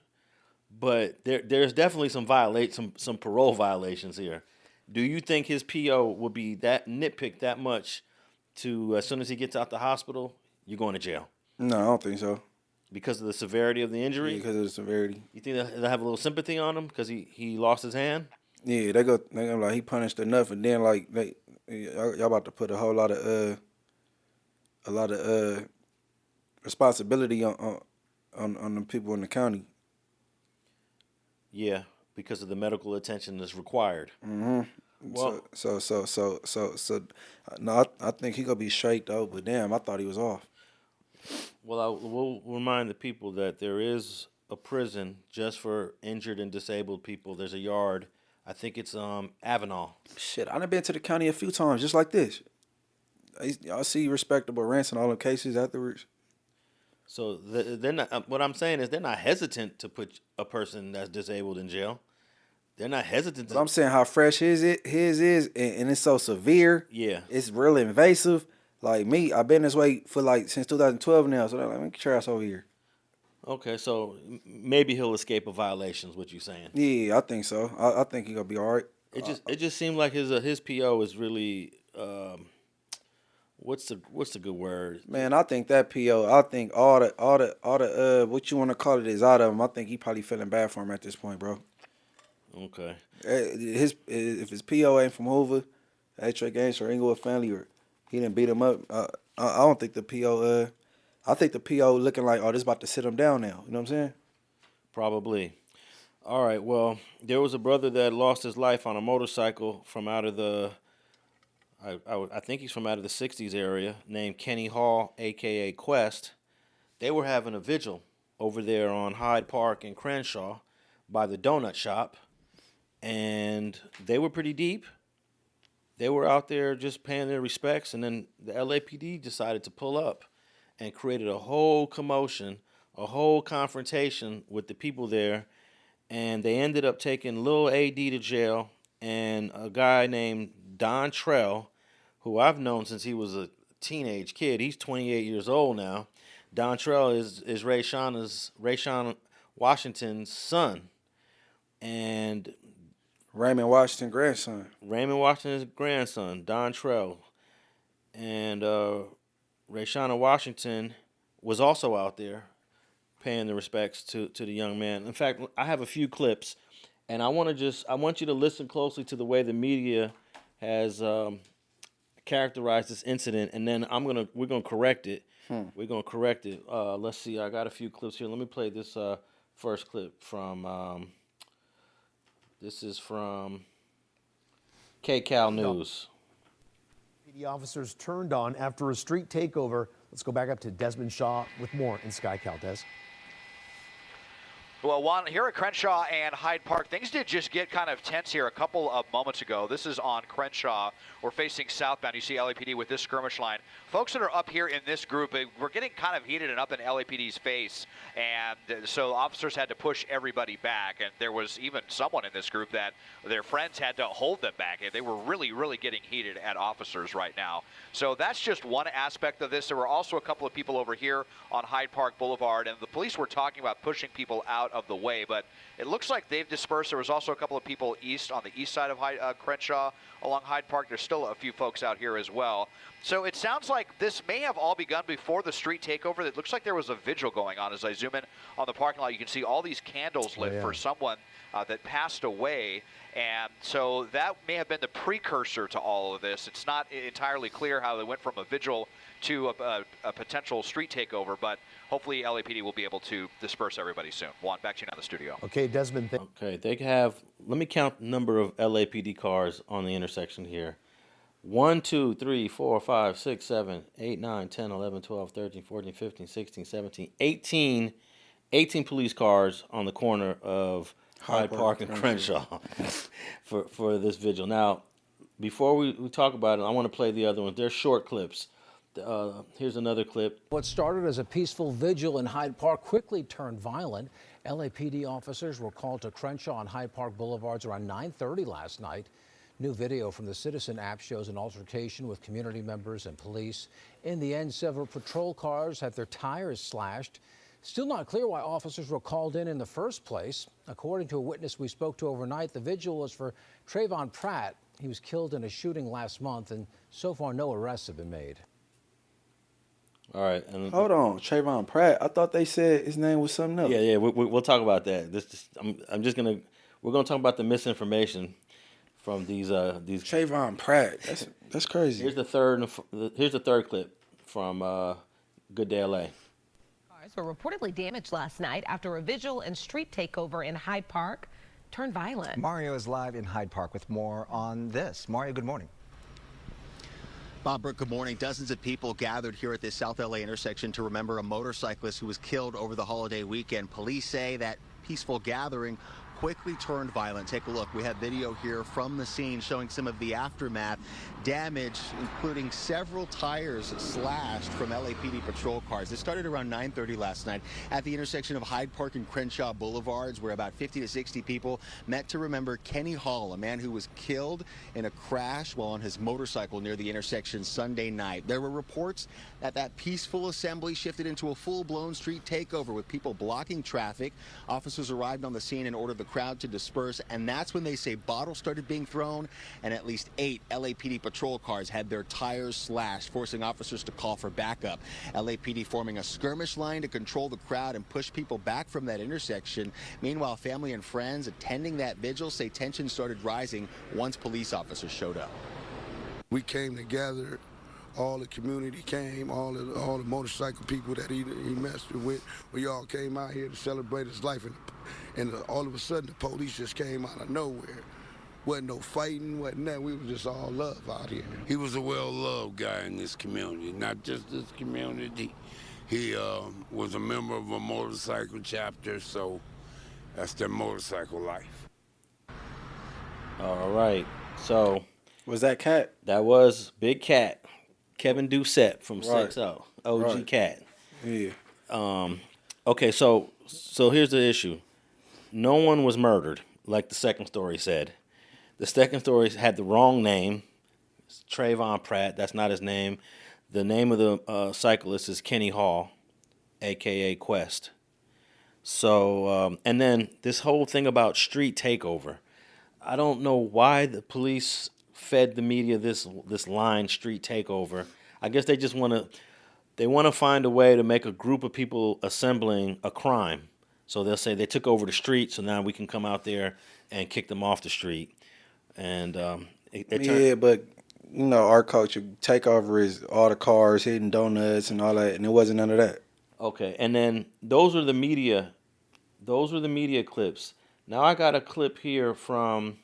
But there's definitely some parole violations here. Do you think his PO would be that nitpicked that much to, as soon as he gets out the hospital, you're going to jail? No, I don't think so. Because of the severity of the injury? Yeah, because of the severity. You think they'll have a little sympathy on him because he lost his hand? Yeah, they go like he punished enough, and then like y'all about to put a whole lot of responsibility on the people in the county. Yeah, because of the medical attention that's required. Mm-hmm. Well, so no, I think he gonna be straight though. But damn, I thought he was off. Well, we'll remind the people that there is a prison just for injured and disabled people. There's a yard. I think it's Avenal. Shit, I done been to the county a few times just like this. I see respectable rents in all the cases afterwards. So they're not. What I'm saying is they're not hesitant to put a person that's disabled in jail. They're not hesitant. But I'm saying how fresh his is, and it's so severe. Yeah, it's really invasive. Like me, I've been this way for like since 2012 now. So let me get your ass over here. Okay, so maybe he'll escape a violation. Is what you're saying? Yeah, I think so. I think he gonna be all right. It just seemed like his PO is really. What's the good word? Man, I think that PO. I think all the what you want to call it is out of him. I think he probably feeling bad for him at this point, bro. Okay. If his PO ain't from Hoover, A-Track Gangster, or Inglewood family, or he didn't beat him up, I don't think the PO. I think the PO looking like, oh, this about to sit him down now. You know what I'm saying? Probably. All right. Well, there was a brother that lost his life on a motorcycle from out of the. I think he's from out of the 60s area, named Kenny Hall, a.k.a. Quest. They were having a vigil over there on Hyde Park in Crenshaw by the donut shop, and they were pretty deep. They were out there just paying their respects, and then the LAPD decided to pull up and created a whole commotion, a whole confrontation with the people there, and they ended up taking Lil AD to jail and a guy named Don Trell, who I've known since he was a teenage kid. He's 28 years old now. Don Trell is Rayshawn Washington's son. And Raymond Washington's grandson. Raymond Washington's grandson, Don Trell. And Rayshawn Washington was also out there paying the respects to the young man. In fact, I have a few clips, and I want you to listen closely to the way the media has characterized this incident, and then we're gonna correct it. We're gonna correct it. Let's see. I got a few clips here. Let me play this first clip from. This is from KCAL News. PD officers turned on after a street takeover. Let's go back up to Desmond Shaw with more in SkyCal. Des. Well, Juan, here at Crenshaw and Hyde Park, things did just get kind of tense here a couple of moments ago. This is on Crenshaw. We're facing southbound. You see LAPD with this skirmish line. Folks that are up here in this group, we're getting kind of heated and up in LAPD's face, and so officers had to push everybody back, and there was even someone in this group that their friends had to hold them back, and they were really, really getting heated at officers right now. So that's just one aspect of this. There were also a couple of people over here on Hyde Park Boulevard, and the police were talking about pushing people out of the way, but it looks like they've dispersed. There was also a couple of people on the east side of Crenshaw along Hyde Park. There's still a few folks out here as well. So it sounds like this may have all begun before the street takeover. It looks like there was a vigil going on. As I zoom in on the parking lot, you can see all these candles lit for someone that passed away. And so that may have been the precursor to all of this. It's not entirely clear how they went from a vigil to a potential street takeover, but hopefully LAPD will be able to disperse everybody soon. Juan, back to you now in the studio. Okay, Desmond. Okay, they have, let me count the number of LAPD cars on the intersection here. 1, 2, 3, 4, 5, 6, 7, 8, 9, 10, 11, 12, 13, 14, 15, 16, 17, 18 police cars on the corner of Hyde Park and Crenshaw for this vigil. Now, before we talk about it, I want to play the other ones. They're short clips. Here's another clip. What started as a peaceful vigil in Hyde Park quickly turned violent. LAPD officers were called to Crenshaw and Hyde Park Boulevards around 9:30 last night. New video from the Citizen app shows an altercation with community members and police. In the end, several patrol cars had their tires slashed. Still not clear why officers were called in the first place. According to a witness we spoke to overnight, the vigil was for Trayvon Pratt. He was killed in a shooting last month, and so far no arrests have been made. All right. And hold on, Trayvon Pratt. I thought they said his name was something else. Yeah. We'll talk about that. We're gonna talk about the misinformation from these. Trayvon Pratt. That's crazy. Here's the third clip from Good Day LA. Cars were reportedly damaged last night after a vigil and street takeover in Hyde Park turned violent. Mario is live in Hyde Park with more on this. Mario, good morning. Bob Brooke, good morning. Dozens of people gathered here at this South LA intersection to remember a motorcyclist who was killed over the holiday weekend. Police say that peaceful gathering quickly turned violent. Take a look. We have video here from the scene showing some of the aftermath. Damage, including several tires slashed from LAPD patrol cars. This started around 9:30 last night at the intersection of Hyde Park and Crenshaw Boulevards, where about 50 to 60 people met to remember Kenny Hall, a man who was killed in a crash while on his motorcycle near the intersection Sunday night. There were reports that that peaceful assembly shifted into a full-blown street takeover with people blocking traffic. Officers arrived on the scene and ordered the crowd to disperse, and that's when they say bottles started being thrown, and at least 8 LAPD patrol cars had their tires slashed, forcing officers to call for backup. LAPD forming a skirmish line to control the crowd and push people back from that intersection. Meanwhile, family and friends attending that vigil say tension started rising once police officers showed up. We came together. All the community came, all the motorcycle people that he messed with. We all came out here to celebrate his life, and all of a sudden the police just came out of nowhere. Wasn't no fighting, wasn't nothing. We was just all love out here. He was a well-loved guy in this community, not just this community. He was a member of a motorcycle chapter, so that's their motorcycle life. All right. So was that Cat? That was Big Cat, Kevin Doucette from 6-0, OG Right. Cat. Yeah. Okay, so here's the issue. No one was murdered, like the second story said. The second story had the wrong name. It's Trayvon Pratt. That's not his name. The name of the cyclist is Kenny Hall, a.k.a. Quest. So, and then this whole thing about street takeover. I don't know why the police fed the media this line, street takeover. I guess they just want to find a way to make a group of people assembling a crime. So they'll say they took over the street, so now we can come out there and kick them off the street. And but you know, our culture takeover is all the cars hitting donuts and all that, and it wasn't none of that. Okay, and then those were the media clips. Now I got a clip here from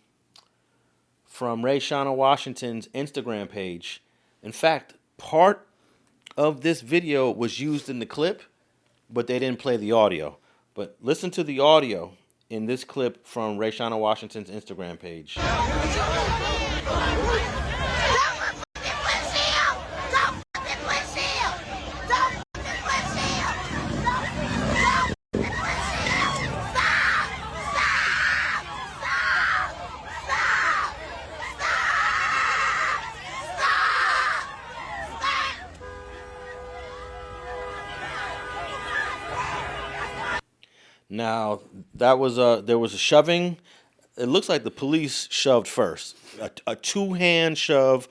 Ray Shauna Washington's Instagram page. In fact, part of this video was used in the clip, but they didn't play the audio. But listen to the audio in this clip from Rayshana Washington's Instagram page. Now, that was there was a shoving. It looks like the police shoved first. A two-hand shove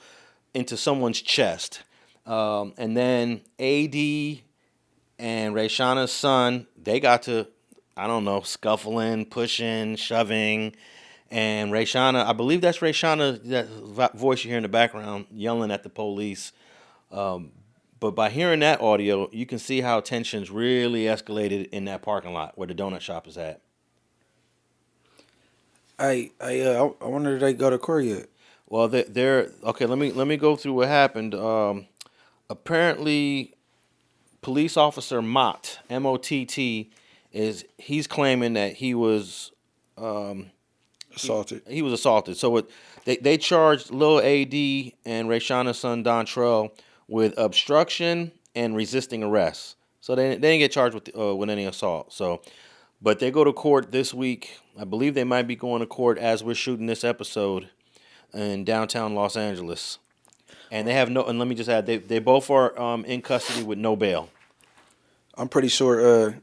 into someone's chest. And then AD and Rayshana's son, they got to, I don't know, scuffling, pushing, shoving. And Rayshana, I believe that's Rayshana, that voice you hear in the background, yelling at the police. But by hearing that audio, you can see how tensions really escalated in that parking lot where the donut shop is at. I wonder if they go to court yet. Well, they're okay. Let me go through what happened. Apparently, police officer Mott, M-O-T-T, he's claiming that he was assaulted. He was assaulted. So they charged Lil AD and Rayshana's son Dontrell with obstruction and resisting arrest. So they didn't get charged with any assault. So, but they go to court this week. I believe they might be going to court as we're shooting this episode in downtown Los Angeles. And they have no. And let me just add, they both are in custody with no bail. I'm pretty sure.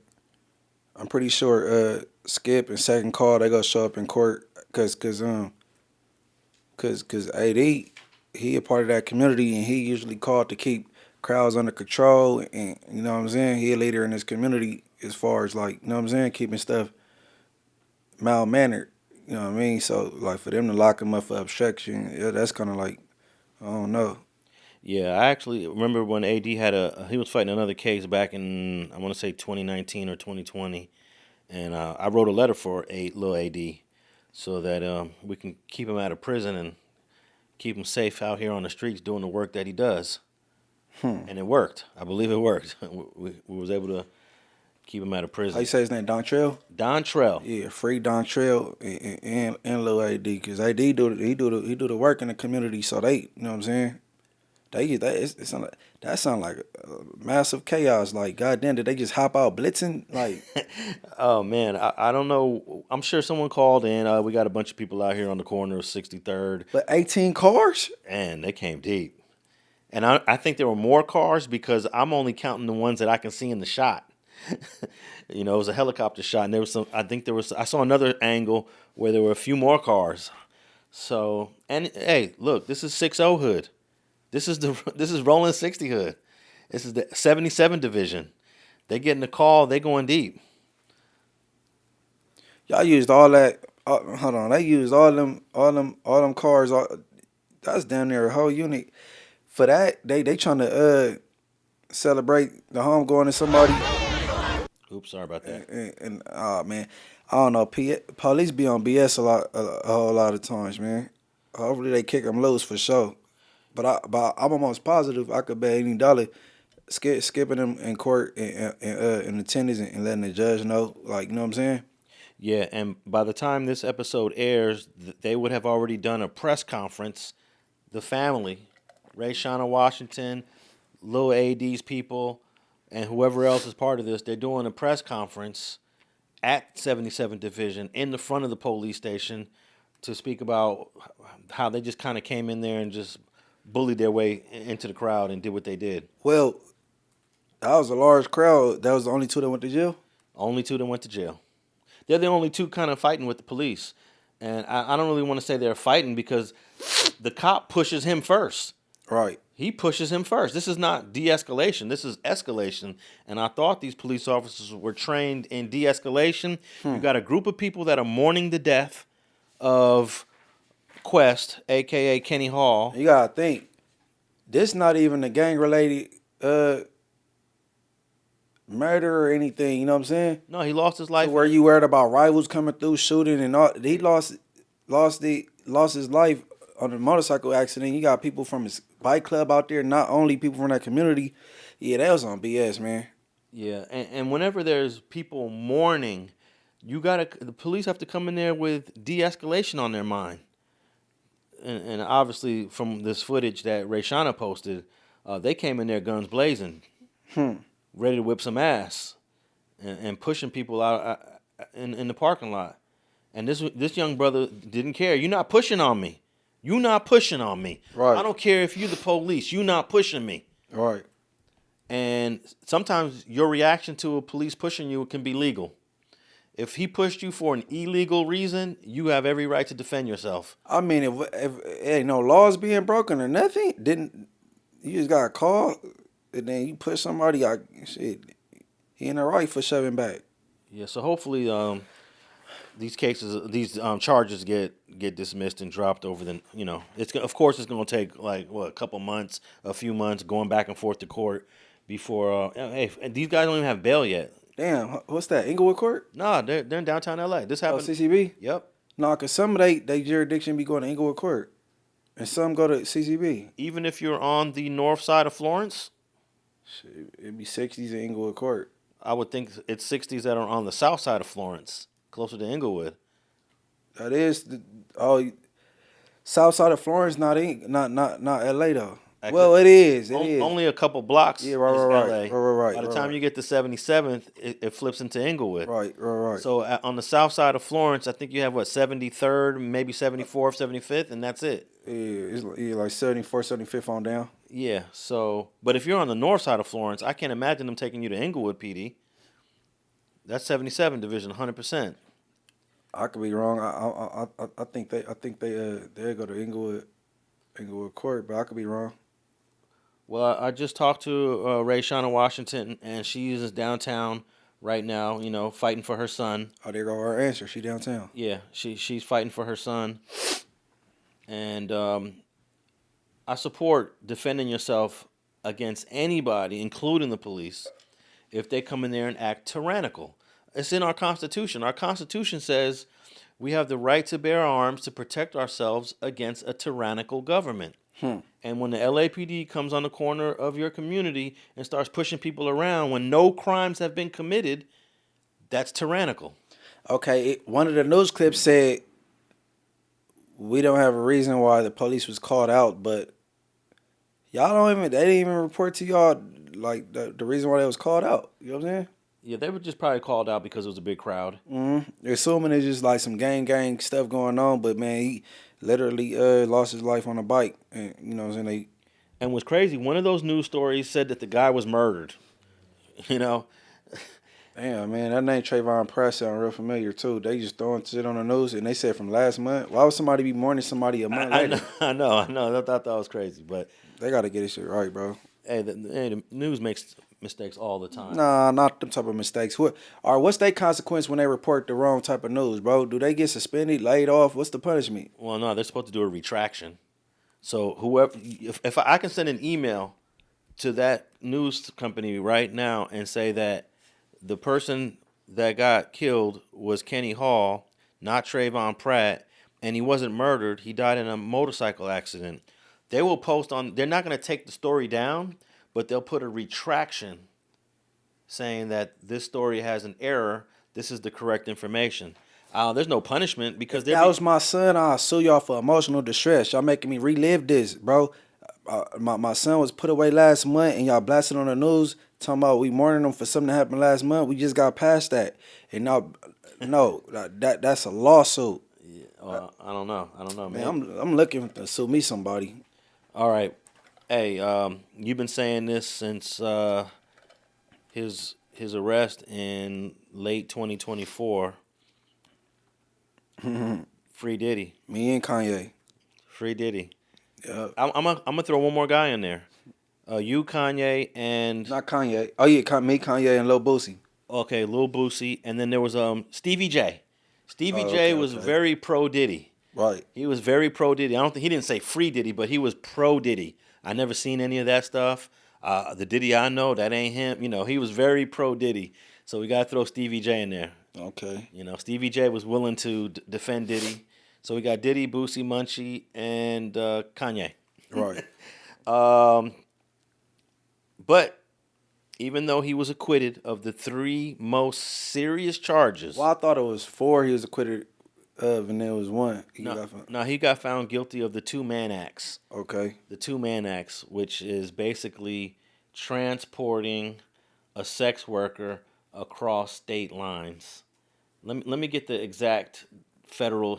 Skip and Second Call, they gonna show up in court cause AD, he a part of that community, and he usually called to keep crowds under control, and you know what I'm saying, he a leader in his community as far as, like, you know what I'm saying, keeping stuff mild-mannered, you know what I mean? So, like, for them to lock him up for obstruction, yeah, that's kind of like, I don't know. Yeah, I actually remember when AD he was fighting another case back in, I want to say 2019 or 2020, and I wrote a letter for Lil AD so that we can keep him out of prison and keep him safe out here on the streets doing the work that he does. And it worked. I believe it worked. We was able to keep him out of prison. How you say his name? Dontrell? Dontrell. Yeah, free Dontrell and Lil AD, because AD he do the work in the community, so they, you know what I'm saying? That sound like massive chaos. Like, goddamn, did they just hop out blitzing? Like, oh man, I don't know. I'm sure someone called in. We got a bunch of people out here on the corner of 63rd. But 18 cars? And they came deep. And I think there were more cars because I'm only counting the ones that I can see in the shot. You know, it was a helicopter shot, and there was some. I saw another angle where there were a few more cars. So, and hey, look, this is 6-0 hood. This is Rollin 60 hood. This is the 77 division. They getting the call. They going deep. Y'all used all that. Hold on, they used all them cars. That's damn near a whole unit. For that, they trying to celebrate the home going to somebody. Oops, sorry about that. And oh man, I don't know. Police be on BS a whole lot of times, man. Hopefully they kick them loose for sure. But I'm almost positive I could bet any dollar skipping them in court and in attendance and letting the judge know, like, you know what I'm saying? Yeah, and by the time this episode airs, they would have already done a press conference. The family, Rayshana Washington, Lil AD's people, and whoever else is part of this, they're doing a press conference at 77 Division in the front of the police station to speak about how they just kind of came in there and just bullied their way into the crowd and did what they did. Well, that was a large crowd. That was the only two that went to jail? Only two that went to jail. They're the only two kind of fighting with the police. And I don't really want to say they're fighting because the cop pushes him first. Right. He pushes him first. This is not de-escalation. This is escalation. And I thought these police officers were trained in de-escalation. You got a group of people that are mourning the death of Quest, a.k.a. Kenny Hall. You got to think, this not even a gang-related murder or anything, you know what I'm saying? No, he lost his life. So where you worried about rivals coming through, shooting and all, he lost his life on a motorcycle accident. You got people from his bike club out there, not only people from that community. Yeah, that was on BS, man. Yeah, and whenever there's people mourning, the police have to come in there with de-escalation on their mind. And obviously from this footage that Rayshana posted, they came in there guns blazing, ready to whip some ass, and pushing people out in the parking lot. And this young brother didn't care. You're not pushing on me. You're not pushing on me. Right. I don't care if you're the police. You're not pushing me. Right. And sometimes your reaction to a police pushing you can be legal. If he pushed you for an illegal reason, you have every right to defend yourself. I mean, if ain't no laws being broken or nothing, you just got a call, and then you push somebody out, shit, he in the right for shoving back. Yeah, so hopefully these charges get dismissed and dropped over the, of course it's going to take like a couple months, a few months going back and forth to court before these guys don't even have bail yet. Damn, what's that, Inglewood Court? Nah, they're in downtown LA. This happened. CCB? Yep. Nah, cause some of they jurisdiction be going to Inglewood Court, and some go to CCB. Even if you're on the north side of Florence, shit, it'd be 60s in Inglewood Court. I would think it's 60s that are on the south side of Florence, closer to Inglewood. That is south side of Florence, not LA though. Well, it is. Only a couple blocks. Yeah, right. By the time you get to 77th, it flips into Inglewood. Right. So on the south side of Florence, I think you have 73rd, maybe 74th, 75th, and that's it. Yeah, it's like 74th, 75th on down. Yeah. So, but if you're on the north side of Florence, I can't imagine them taking you to Inglewood PD. That's 77 division, 100%. I could be wrong. I think they go to Inglewood Court, but I could be wrong. Well, I just talked to Rayshana Washington, and she's downtown right now, fighting for her son. Oh, there go her answer. She downtown. Yeah, she's fighting for her son. And I support defending yourself against anybody, including the police, if they come in there and act tyrannical. It's in our Constitution. Our Constitution says we have the right to bear arms to protect ourselves against a tyrannical government. And when the LAPD comes on the corner of your community and starts pushing people around when no crimes have been committed, that's tyrannical. Okay, one of the news clips said we don't have a reason why the police was called out, but they didn't even report to y'all like the reason why they was called out. You know what I'm saying? Yeah, they were just probably called out because it was a big crowd. They're assuming it's just like some gang stuff going on, but man, he literally lost his life on a bike, and you know what I'm saying. And what's crazy, one of those news stories said that the guy was murdered. Damn, man, that name Trayvon Pratt sound real familiar too. They just throwing shit on the news, and they said from last month. Why would somebody be mourning somebody a month later? I know. I thought that was crazy, but they got to get this shit right, bro. Hey, the news makes mistakes all the time. Nah, not them type of mistakes. What's their consequence when they report the wrong type of news, bro? Do they get suspended, laid off? What's the punishment? Well, no, they're supposed to do a retraction. So whoever, if I can send an email to that news company right now and say that the person that got killed was Kenny Hall, not Trayvon Pratt, and he wasn't murdered, he died in a motorcycle accident, they will post on, they're not going to take the story down, but they'll put a retraction saying that this story has an error, this is the correct information. There's no punishment because if that was my son, I'll sue y'all for emotional distress. Y'all making me relive this, bro. My son was put away last month, and y'all blasted on the news talking about we mourning him for something that happened last month. We just got past that, and now, no, that's a lawsuit. Yeah, I don't know, man. I'm looking to sue me somebody. All right, hey, you've been saying this since his arrest in late 2024. Free Diddy. Me and Kanye. Free Diddy. Yeah. I'm gonna throw one more guy in there. You, Kanye, and not Kanye. Oh yeah, me, Kanye, and Lil Boosie. Okay, Lil Boosie, and then there was Stevie J. Stevie J was very pro Diddy. Right. He was very pro Diddy. He didn't say free Diddy, but he was pro Diddy. I never seen any of that stuff. The Diddy I know, that ain't him. He was very pro Diddy. So we gotta throw Stevie J in there. Okay. Stevie J was willing to defend Diddy. So we got Diddy, Boosie, Munchie, and Kanye. Right. But even though he was acquitted of the 3 most serious charges. Well, I thought it was 4 he was acquitted of, and there was 1. He got found guilty of the 2 Mann Acts. Okay. The 2 Mann Acts, which is basically transporting a sex worker across state lines. Let me get the exact federal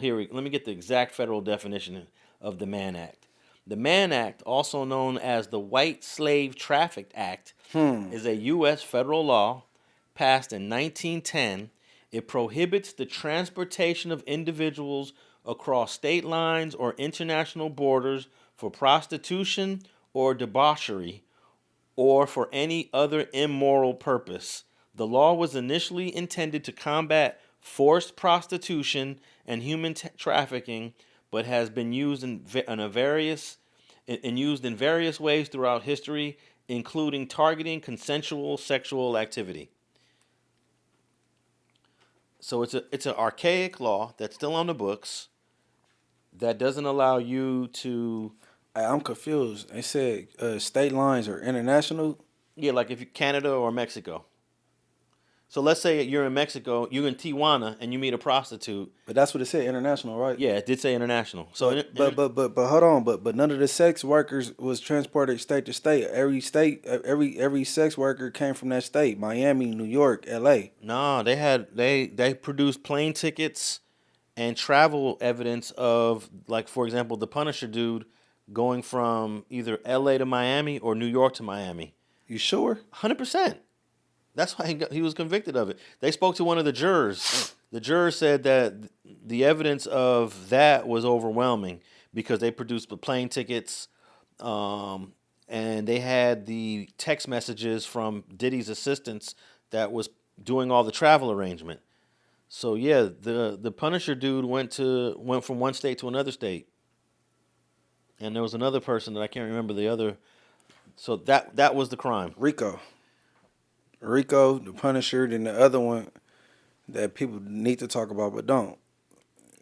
definition of the Mann Act. The Mann Act, also known as the White Slave Traffic Act, is a U.S. federal law passed in 1910. It prohibits the transportation of individuals across state lines or international borders for prostitution or debauchery or for any other immoral purpose. The law was initially intended to combat forced prostitution and human trafficking, but has been used in various ways throughout history, including targeting consensual sexual activity. So it's an archaic law that's still on the books that doesn't allow you to. I'm confused. They said state lines are international. Yeah, like if you're Canada or Mexico. So let's say you're in Mexico, you're in Tijuana, and you meet a prostitute. But that's what it said, international, right? Yeah, it did say international. So, but hold on, but none of the sex workers was transported state to state. Every sex worker came from that state: Miami, New York, L.A. No, they produced plane tickets and travel evidence of, like, for example, the Punisher dude going from either L.A. to Miami or New York to Miami. You sure? 100%. That's why he was convicted of it. They spoke to one of the jurors. The juror said that the evidence of that was overwhelming because they produced the plane tickets, and they had the text messages from Diddy's assistants that was doing all the travel arrangement. So yeah, the Punisher dude went from one state to another state, and there was another person that I can't remember the other. So that was the crime. RICO, the Punisher, then the other one that people need to talk about but don't.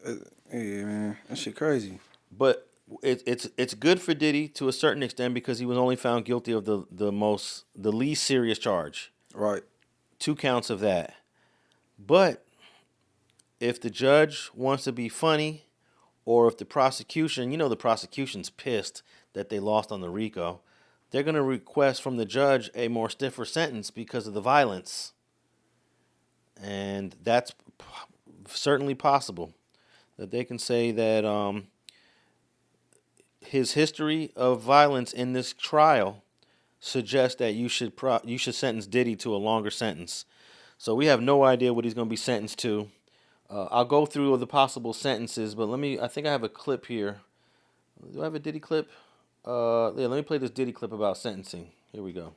Yeah, man, that shit crazy. But it's good for Diddy to a certain extent because he was only found guilty of the least serious charge. Right. 2 counts of that. But if the judge wants to be funny, or if the prosecution, the prosecution's pissed that they lost on the RICO, they're going to request from the judge a more stiffer sentence because of the violence. And that's certainly possible. That they can say that his history of violence in this trial suggests that you should sentence Diddy to a longer sentence. So we have no idea what he's going to be sentenced to. I'll go through the possible sentences, but I think I have a clip here. Do I have a Diddy clip? Let me play this Diddy clip about sentencing. Here we go.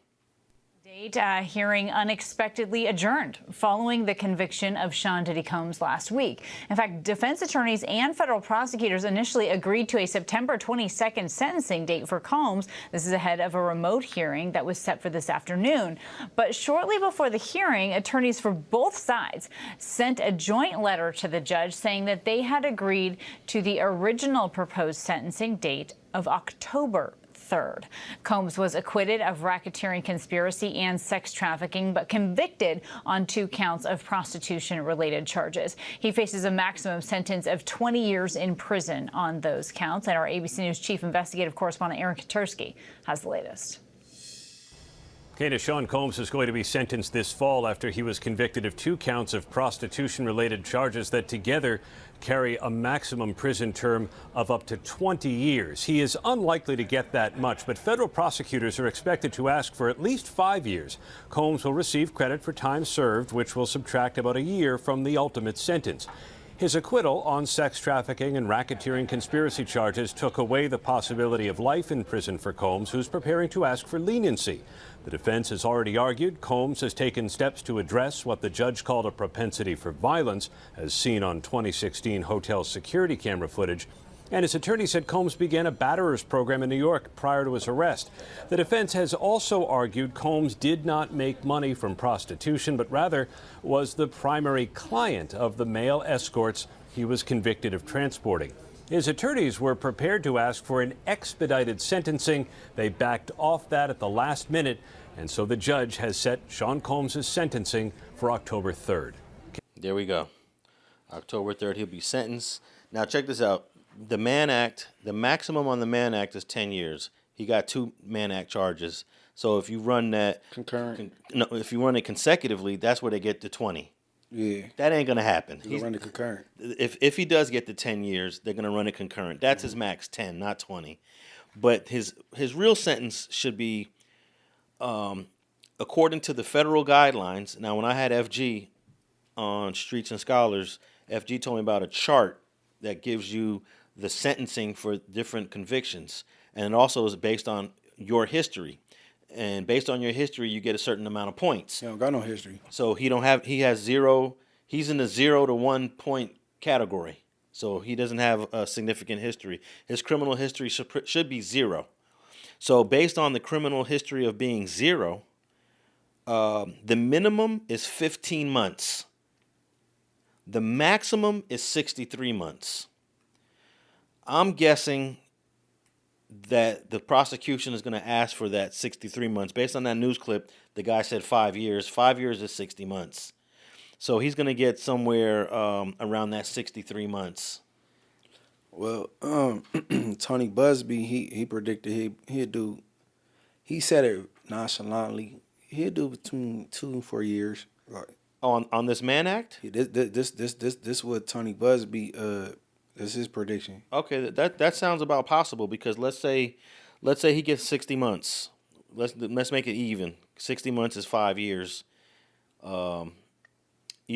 Hearing unexpectedly adjourned following the conviction of Sean Diddy Combs last week. In fact, defense attorneys and federal prosecutors initially agreed to a September 22nd sentencing date for Combs. This is ahead of a remote hearing that was set for this afternoon. But shortly before the hearing, attorneys for both sides sent a joint letter to the judge saying that they had agreed to the original proposed sentencing date of October 3rd. Combs was acquitted of racketeering conspiracy and sex trafficking, but convicted on 2 counts of prostitution-related charges. He faces a maximum sentence of 20 years in prison on those counts. And our ABC News chief investigative correspondent Aaron Katersky has the latest. Kata, Sean Combs is going to be sentenced this fall after he was convicted of 2 counts of prostitution-related charges that together carry a maximum prison term of up to 20 years. He is unlikely to get that much, but federal prosecutors are expected to ask for at least 5 years. Combs will receive credit for time served, which will subtract about a year from the ultimate sentence. His acquittal on sex trafficking and racketeering conspiracy charges took away the possibility of life in prison for Combs, who's preparing to ask for leniency. The defense has already argued Combs has taken steps to address what the judge called a propensity for violence, as seen on 2016 hotel security camera footage. And his attorney said Combs began a batterers program in New York prior to his arrest. The defense has also argued Combs did not make money from prostitution, but rather was the primary client of the male escorts he was convicted of transporting. His attorneys were prepared to ask for an expedited sentencing. They backed off that at the last minute And so the judge has set Sean Combs' sentencing for October 3rd. There we go. October 3rd, he'll be sentenced. Now, check this out. The Mann Act, the maximum on the Mann Act is 10 years. He got 2 Mann Act charges. So if you run that concurrent, no, if you run it consecutively, that's where they get to 20. Yeah, that ain't gonna happen. He's run it concurrent. If he does get to 10 years, they're gonna run it concurrent. That's his max 10, not 20. But his real sentence should be, according to the federal guidelines. Now, when I had FG on Streets and Scholars, FG told me about a chart that gives you the sentencing for different convictions, and it also is based on your history. And based on your history, you get a certain amount of points. He don't got no history. So he has 0. He's in the 0 to 1 point category. So he doesn't have a significant history. His criminal history should be 0. So based on the criminal history of being 0, the minimum is 15 months. The maximum is 63 months. I'm guessing that the prosecution is going to ask for that 63 months. Based on that news clip, the guy said 5 years. 5 years is 60 months. So he's going to get somewhere around that 63 months. Well, Tony Busby, he predicted he'd do. He said it nonchalantly. He'd do between 2 and 4 years. Like on this Mann Act. This what Tony Busby. This is his prediction. Okay, that sounds about possible because let's say he gets 60 months. Let's make it even. 60 months is 5 years. You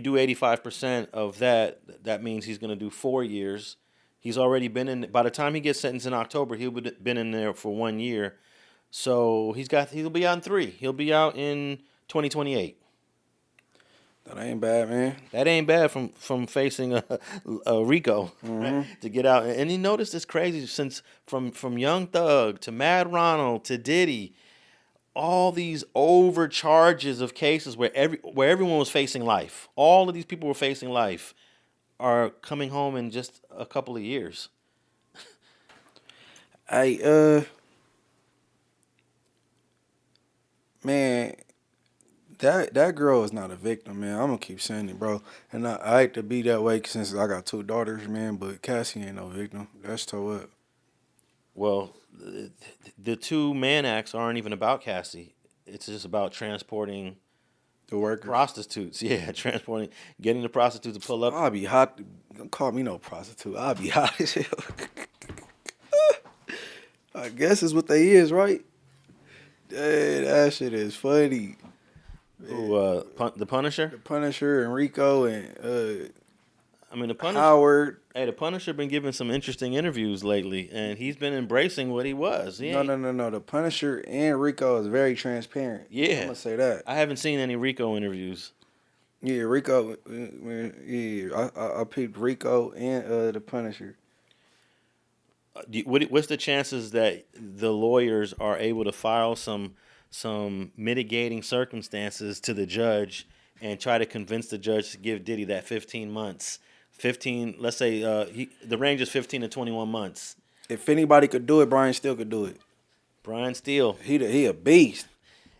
do 85% of that. That means he's going to do 4 years. He's already been in. By the time he gets sentenced in October, he'll be been in there for 1 year. So he'll be out in 3. He'll be out in 2028. That ain't bad, man. That ain't bad from facing a RICO, right? To get out. And you notice it's crazy since from Young Thug to Mad Ronald to Diddy, all these overcharges of cases where everyone was facing life. All of these people were facing life are coming home in just a couple of years. Man, that girl is not a victim, man. I'm gonna keep saying it, bro. And I hate to be that way since I got 2 daughters, man. But Cassie ain't no victim. That's toe up. Well, the 2 Mann Acts aren't even about Cassie. It's just about transporting the workers, prostitutes. Yeah, getting the prostitute to pull up. I'll be hot. Don't call me no prostitute. I'll be hot as hell. I guess is what they is, right? Hey, that shit is funny. Who, the Punisher? The Punisher and Rico and the Punisher. Howard. Hey, the Punisher been giving some interesting interviews lately, and he's been embracing what he was. No. The Punisher and Rico is very transparent. Yeah, I'm gonna say that. I haven't seen any Rico interviews. Yeah, Rico. Yeah, I peeped Rico and the Punisher. What's the chances that the lawyers are able to file some mitigating circumstances to the judge and try to convince the judge to give Diddy that 15 months? 15, let's say the range is 15 to 21 months. If anybody could do it, Brian Steele could do it. Brian Steele. He a beast.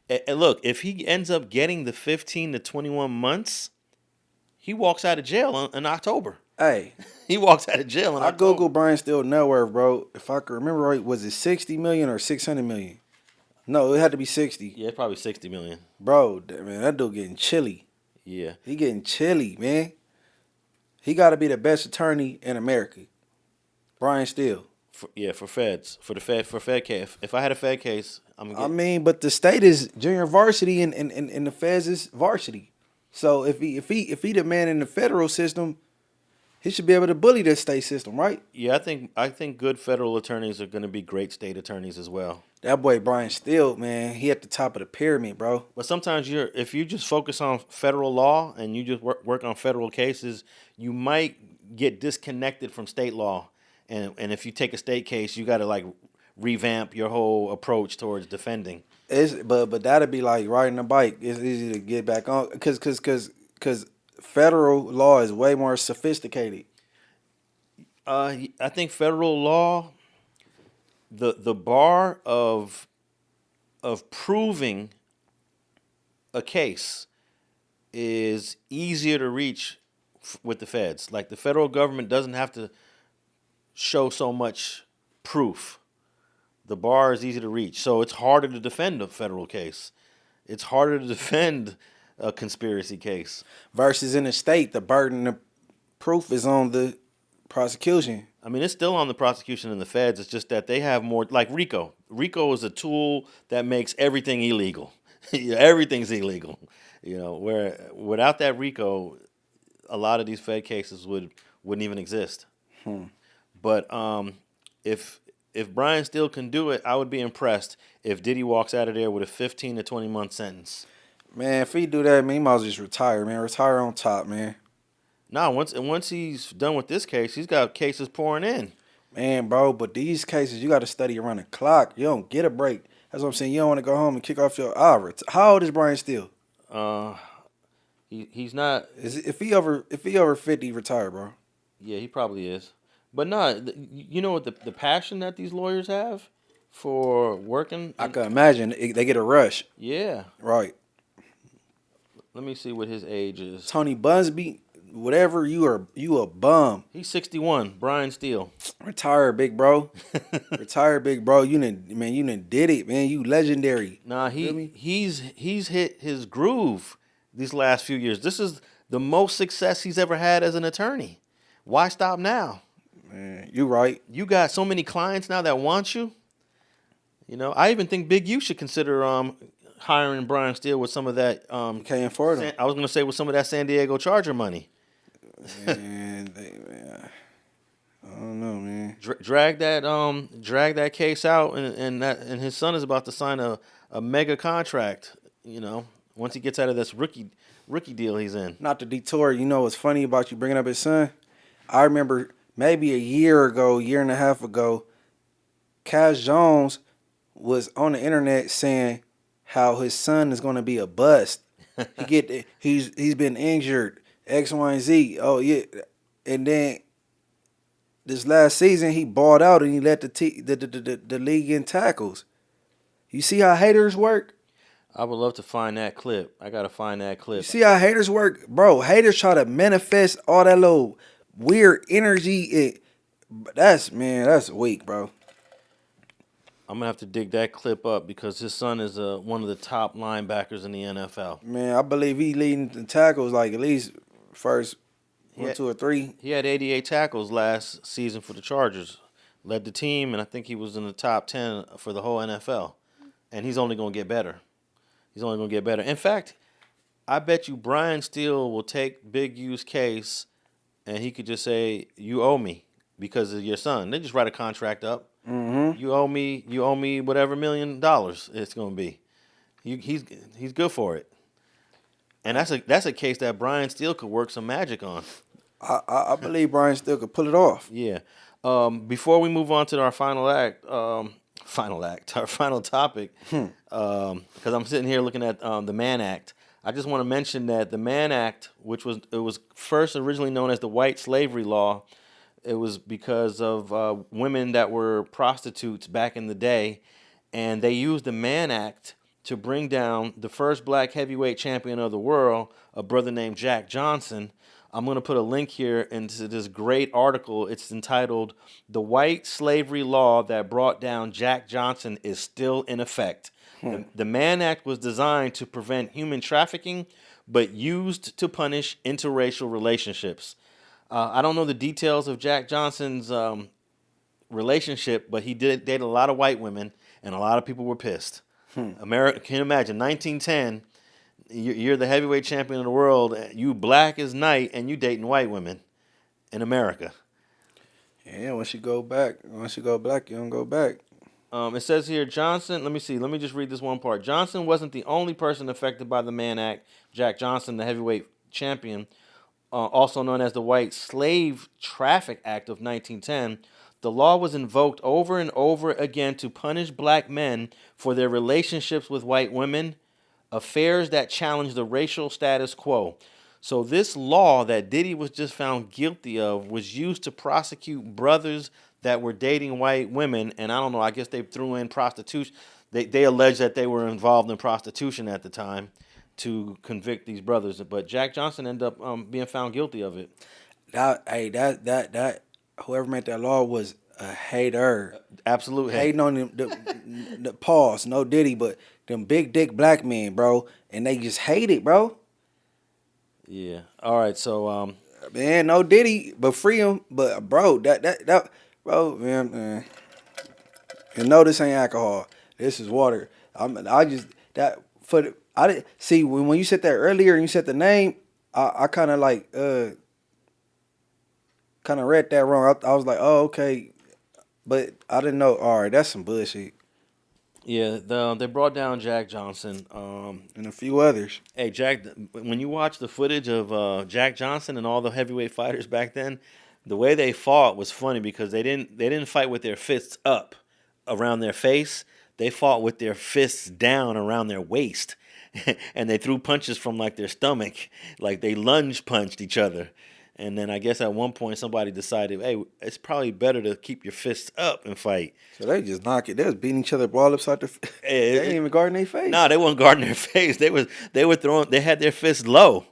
And look, if he ends up getting the 15 to 21 months, he walks out of jail in October. Hey. He walks out of jail in October. I Googled Brian Steele net worth, bro. If I can remember right, was it 60 million or 600 million? No, it had to be 60. Yeah, probably 60 million. Bro, man, that dude getting chilly. Yeah. He getting chilly, man. He got to be the best attorney in America. Brian Steele. For feds. For Fed case. If I had a Fed case, I'm gonna get... but the state is junior varsity and the feds is varsity. So if he the man in the federal system, he should be able to bully the state system, right? Yeah, I think good federal attorneys are going to be great state attorneys as well. That boy Brian Steele, man, he at the top of the pyramid, bro. But sometimes if you just focus on federal law and you just work on federal cases, you might get disconnected from state law. And if you take a state case, you got to like revamp your whole approach towards defending. But that'd be like riding a bike. It's easy to get back on because federal law is way more sophisticated. I think federal law, the bar of proving a case is easier to reach with the feds. Like the federal government doesn't have to show so much proof. The bar is easy to reach. So it's harder to defend a federal case. It's harder to defend a conspiracy case. Versus in the state, the burden of proof is on the prosecution. I mean, it's still on the prosecution and the feds. It's just that they have more, like RICO. RICO is a tool that makes everything illegal. Everything's illegal. Where without that RICO, a lot of these Fed cases wouldn't even exist. But if Brian Steele can do it, I would be impressed if Diddy walks out of there with a 15 to 20 month sentence. Man, if he do that, man, he might as well just retire, man. Retire on top, man. Nah, once he's done with this case, he's got cases pouring in. Man, bro, but these cases, you got to study around the clock. You don't get a break. That's what I'm saying. You don't want to go home and kick off your hour. How old is Brian Steele? He's not. If he over 50, retire, bro. Yeah, he probably is. But nah, you know what the passion that these lawyers have for working. I can imagine they get a rush. Yeah. Right. Let me see what his age is. Tony Bunsby, whatever, you a bum. He's 61. Brian Steele. Retire, big bro. Retire, big bro. You done did it, man. You legendary. Nah, he's hit his groove these last few years. This is the most success he's ever had as an attorney. Why stop now? Man, you right. You got so many clients now that want you. I even think Big U should consider hiring Brian Steele with some of that. Can't afford him. I was gonna say with some of that San Diego Charger money. Man, I don't know, man. Drag that case out, and his son is about to sign a mega contract. Once he gets out of this rookie deal he's in. Not to detour. What's funny about you bringing up his son? I remember maybe a year and a half ago, Cash Jones was on the internet saying how his son is going to be a bust. He's been injured, X, Y, and Z. Oh yeah, and then this last season he balled out and he led the league in tackles. You see how haters work? I would love to find that clip. I gotta find that clip. You see how haters work, bro? Haters try to manifest all that little weird energy. That's weak, bro. I'm gonna have to dig that clip up because his son is one of the top linebackers in the NFL. Man, I believe he leading the tackles like at least first 1, 2, or 3. He had 88 tackles last season for the Chargers. Led the team, and I think he was in the top 10 for the whole NFL. And he's only gonna get better. He's only gonna get better. In fact, I bet you Brian Steele will take Big U's case, and he could just say, "You owe me because of your son." They just write a contract up. Mm-hmm. You owe me whatever $1 million it's gonna be. He's good for it, and that's a case that Brian Steele could work some magic on. I believe Brian Steele could pull it off. Yeah. Before we move on to our final topic, because I'm sitting here looking at the Mann Act. I just want to mention that the Mann Act, which was first originally known as the White Slavery Law. It was because of women that were prostitutes back in the day, and they used the Mann Act to bring down the first black heavyweight champion of the world, a brother named Jack Johnson. I'm going to put a link here into this great article. It's entitled, "The White Slavery Law That Brought Down Jack Johnson is Still in Effect." The Mann Act was designed to prevent human trafficking, but used to punish interracial relationships. I don't know the details of Jack Johnson's relationship, but he did date a lot of white women, and a lot of people were pissed. America, can you imagine, 1910, you're the heavyweight champion of the world, you black as night, and you dating white women in America. Yeah, once you go black, you don't go back. It says here, Johnson, let me just read this one part. Johnson wasn't the only person affected by the Mann Act. Jack Johnson, the heavyweight champion, also known as the White Slave Traffic Act of 1910, the law was invoked over and over again to punish black men for their relationships with white women, affairs that challenged the racial status quo. So this law that Diddy was just found guilty of was used to prosecute brothers that were dating white women, and I don't know, I guess they threw in prostitution. They alleged that they were involved in prostitution at the time, to convict these brothers. But Jack Johnson ended up being found guilty of it. That whoever made that law was a hater. Absolute hate. Hating on them, the pause, no Diddy, but them big dick black men, bro. And they just hate it, bro. Yeah. All right, so man, no Diddy, but free him. But bro, that bro, man. And no, this ain't alcohol. This is water. I just that for the, I didn't see when you said that earlier and you said the name, I kind of like kind of read that wrong. I was like, oh, okay. But I didn't know. All right, that's some bullshit. Yeah, they brought down Jack Johnson and a few others. Hey, Jack, when you watch the footage of Jack Johnson and all the heavyweight fighters back then, the way they fought was funny because they didn't fight with their fists up around their face. They fought with their fists down around their waist, and they threw punches from like their stomach, like they lunge punched each other. And then I guess at one point somebody decided, hey, it's probably better to keep your fists up and fight. So they just knock it. They was beating each other ball upside the. They ain't even guarding their face. No, they wasn't guarding their face. They were throwing. They had their fists low,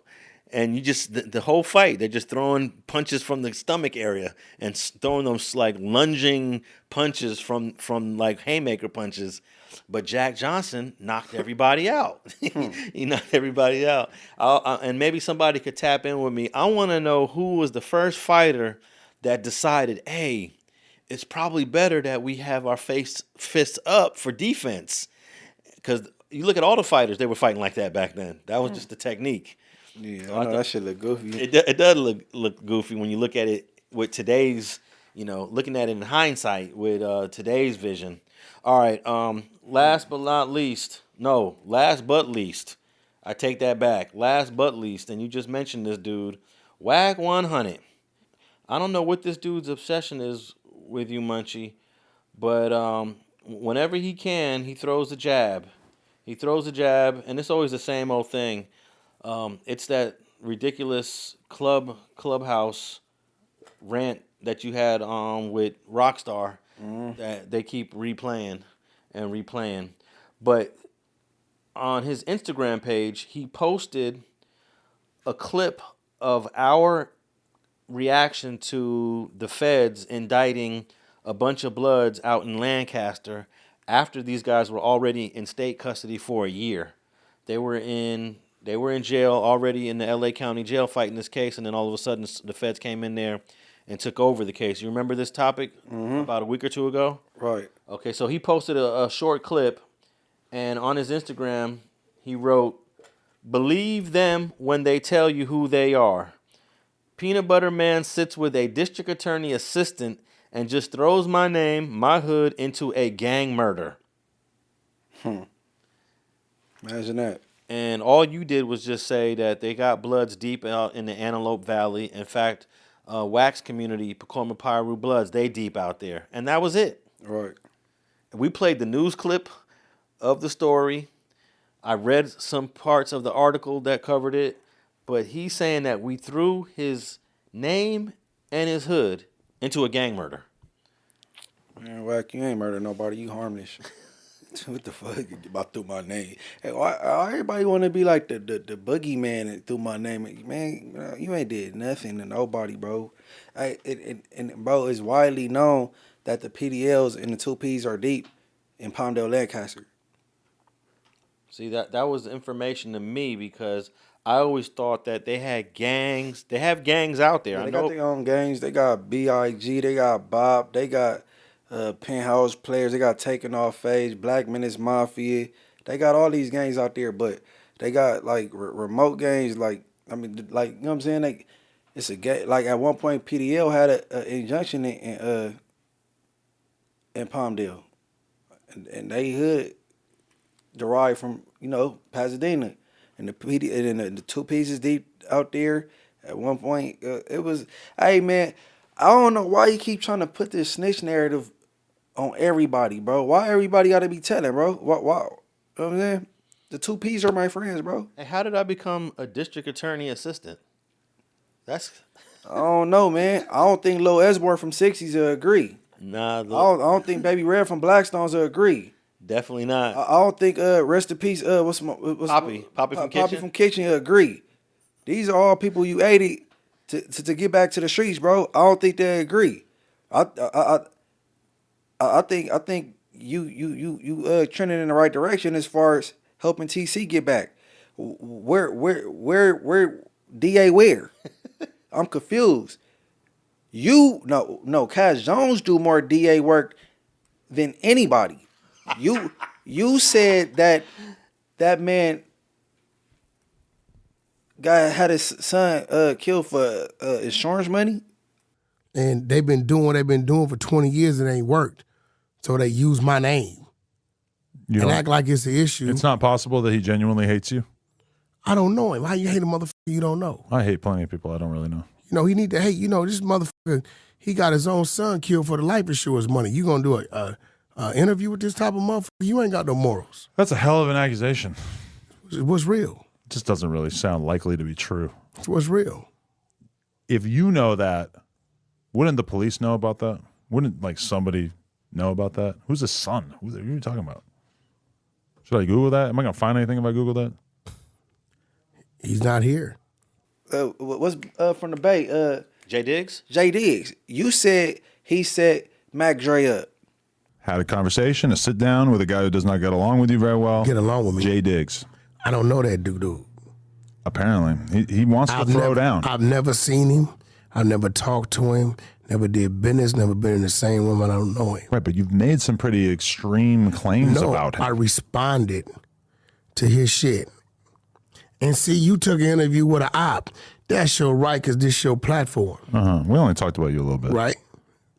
and you just the whole fight. They're just throwing punches from the stomach area and throwing those like lunging punches from like haymaker punches. But Jack Johnson knocked everybody out. He knocked everybody out. And maybe somebody could tap in with me. I want to know who was the first fighter that decided, hey, it's probably better that we have our fists up for defense. Because you look at all the fighters, they were fighting like that back then. That was just the technique. Yeah, I know that shit look goofy. It does look goofy when you look at it with today's, looking at it in hindsight with today's vision. All right, last but least, I take that back. Last but least, and you just mentioned this dude, Wack100. I don't know what this dude's obsession is with you, Munchie, but whenever he can, he throws a jab. He throws a jab, and it's always the same old thing. It's that ridiculous clubhouse rant that you had with Rockstar. That they keep replaying and replaying. But on his Instagram page, he posted a clip of our reaction to the feds indicting a bunch of Bloods out in Lancaster after these guys were already in state custody for a year. They were in jail already in the LA County jail fighting this case, and then all of a sudden the feds came in there and took over the case. You remember this topic about a week or two ago? Right. Okay, so he posted a short clip, and on his Instagram, he wrote, "Believe them when they tell you who they are. Peanut Butter Man sits with a district attorney assistant and just throws my name, my hood, into a gang murder." Imagine that. And all you did was just say that they got Bloods deep out in the Antelope Valley. In fact, Wack's community, Pacoima Piru Bloods, they deep out there. And that was it. Right. We played the news clip of the story. I read some parts of the article that covered it. But he's saying that we threw his name and his hood into a gang murder. Man, Wack, you ain't murder nobody. You harmless. What the fuck? About through my name. Hey, why everybody want to be like the boogeyman and through my name? Man, you ain't did nothing to nobody, bro. And bro, it's widely known that the PDLs and the 2Ps are deep in Palmdale, Lancaster. See, that was information to me because I always thought that they had gangs. They have gangs out there. Yeah, they got their own gangs. They got BIG. They got Bob. They got Penthouse Players. They got Taking Off Phase, Black Menace Mafia. They got all these gangs out there, but they got like remote gangs. Like you know what I'm saying? It's a gang. Like at one point, PDL had an injunction in Palmdale, and they hood derived from Pasadena, and the the 2 pieces deep out there. At one point, it was, hey man, I don't know why you keep trying to put this snitch narrative on everybody, bro. Why everybody got to be telling, bro? Why? You know what I'm saying? The 2Ps are my friends, bro. Hey, how did I become a district attorney assistant? I don't know, man. I don't think Lil Esborn from 60s will agree. Nah, I don't think Baby Red from Blackstones will agree. Definitely not. I don't think rest in peace. What's Poppy from Kitchen? from Kitchen agree. These are all people you aided to get back to the streets, bro. I don't think they agree. I think you trending in the right direction as far as helping TC get back. Where DA where? I'm confused. Cash Jones do more DA work than anybody. You said that man guy had his son killed for insurance money. And they've been doing what they've been doing for 20 years and it ain't worked. So they use my name and act like it's an issue. It's not possible that he genuinely hates you. I don't know him. How you hate a motherfucker you don't know? I hate plenty of people I don't really know. You know, he need to hate. You know, this motherfucker, he got his own son killed for the life insurance money. You gonna do a interview with this type of motherfucker? You ain't got no morals. That's a hell of an accusation. What's real? It just doesn't really sound likely to be true. What's real? If you know that, wouldn't the police know about that? Wouldn't like somebody know about that? Who's his son? Who are you talking about? Should I Google that? Am I gonna find anything if I Google that? He's not here. What's from the Bay? Jay Diggs? Jay Diggs. You said he set Mac Dre up. Had a conversation, a sit down with a guy who does not get along with you very well. Get along with me. Jay Diggs. I don't know that dude. Apparently. He wants to throw down. I've never seen him. I've never talked to him. Never did business. Never been in the same room. I don't know him. Right, but you've made some pretty extreme claims about him. I responded to his shit. And see, you took an interview with an op. That's your right, because this your platform. We only talked about you a little bit. Right?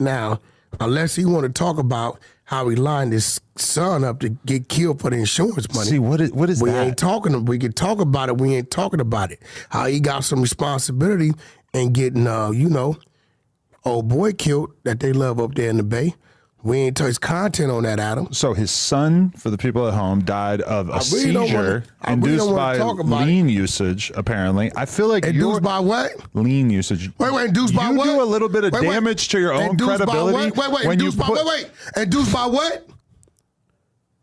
Now, unless he want to talk about how he lined his son up to get killed for the insurance money. See, what is we that? Ain't talking. We can talk about it. We ain't talking about it. How he got some responsibility and getting, old boy killed that they love up there in the Bay. We ain't touched content on that, Adam. So his son, for the people at home, died of a seizure induced by lean usage, apparently. I feel like induced by what? Lean usage. Wait, induced by what? You do a little bit of damage to your own credibility. Induced by what?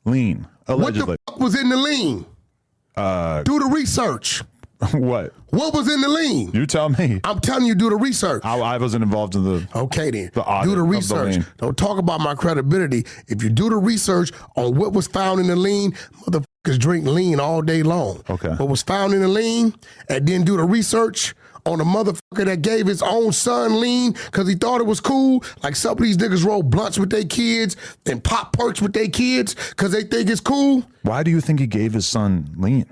Lean, allegedly. What the fuck was in the lean? Do the research. What? What was in the lean? You tell me. I'm telling you, do the research. I wasn't involved in the okay then. The audit do the of research. lean. Don't talk about my credibility. If you do the research on what was found in the lean, motherfuckers drink lean all day long. Okay. What was found in the lean, and then do the research on a motherfucker that gave his own son lean because he thought it was cool. Like some of these niggas roll blunts with their kids and pop perks with their kids because they think it's cool. Why do you think he gave his son lean?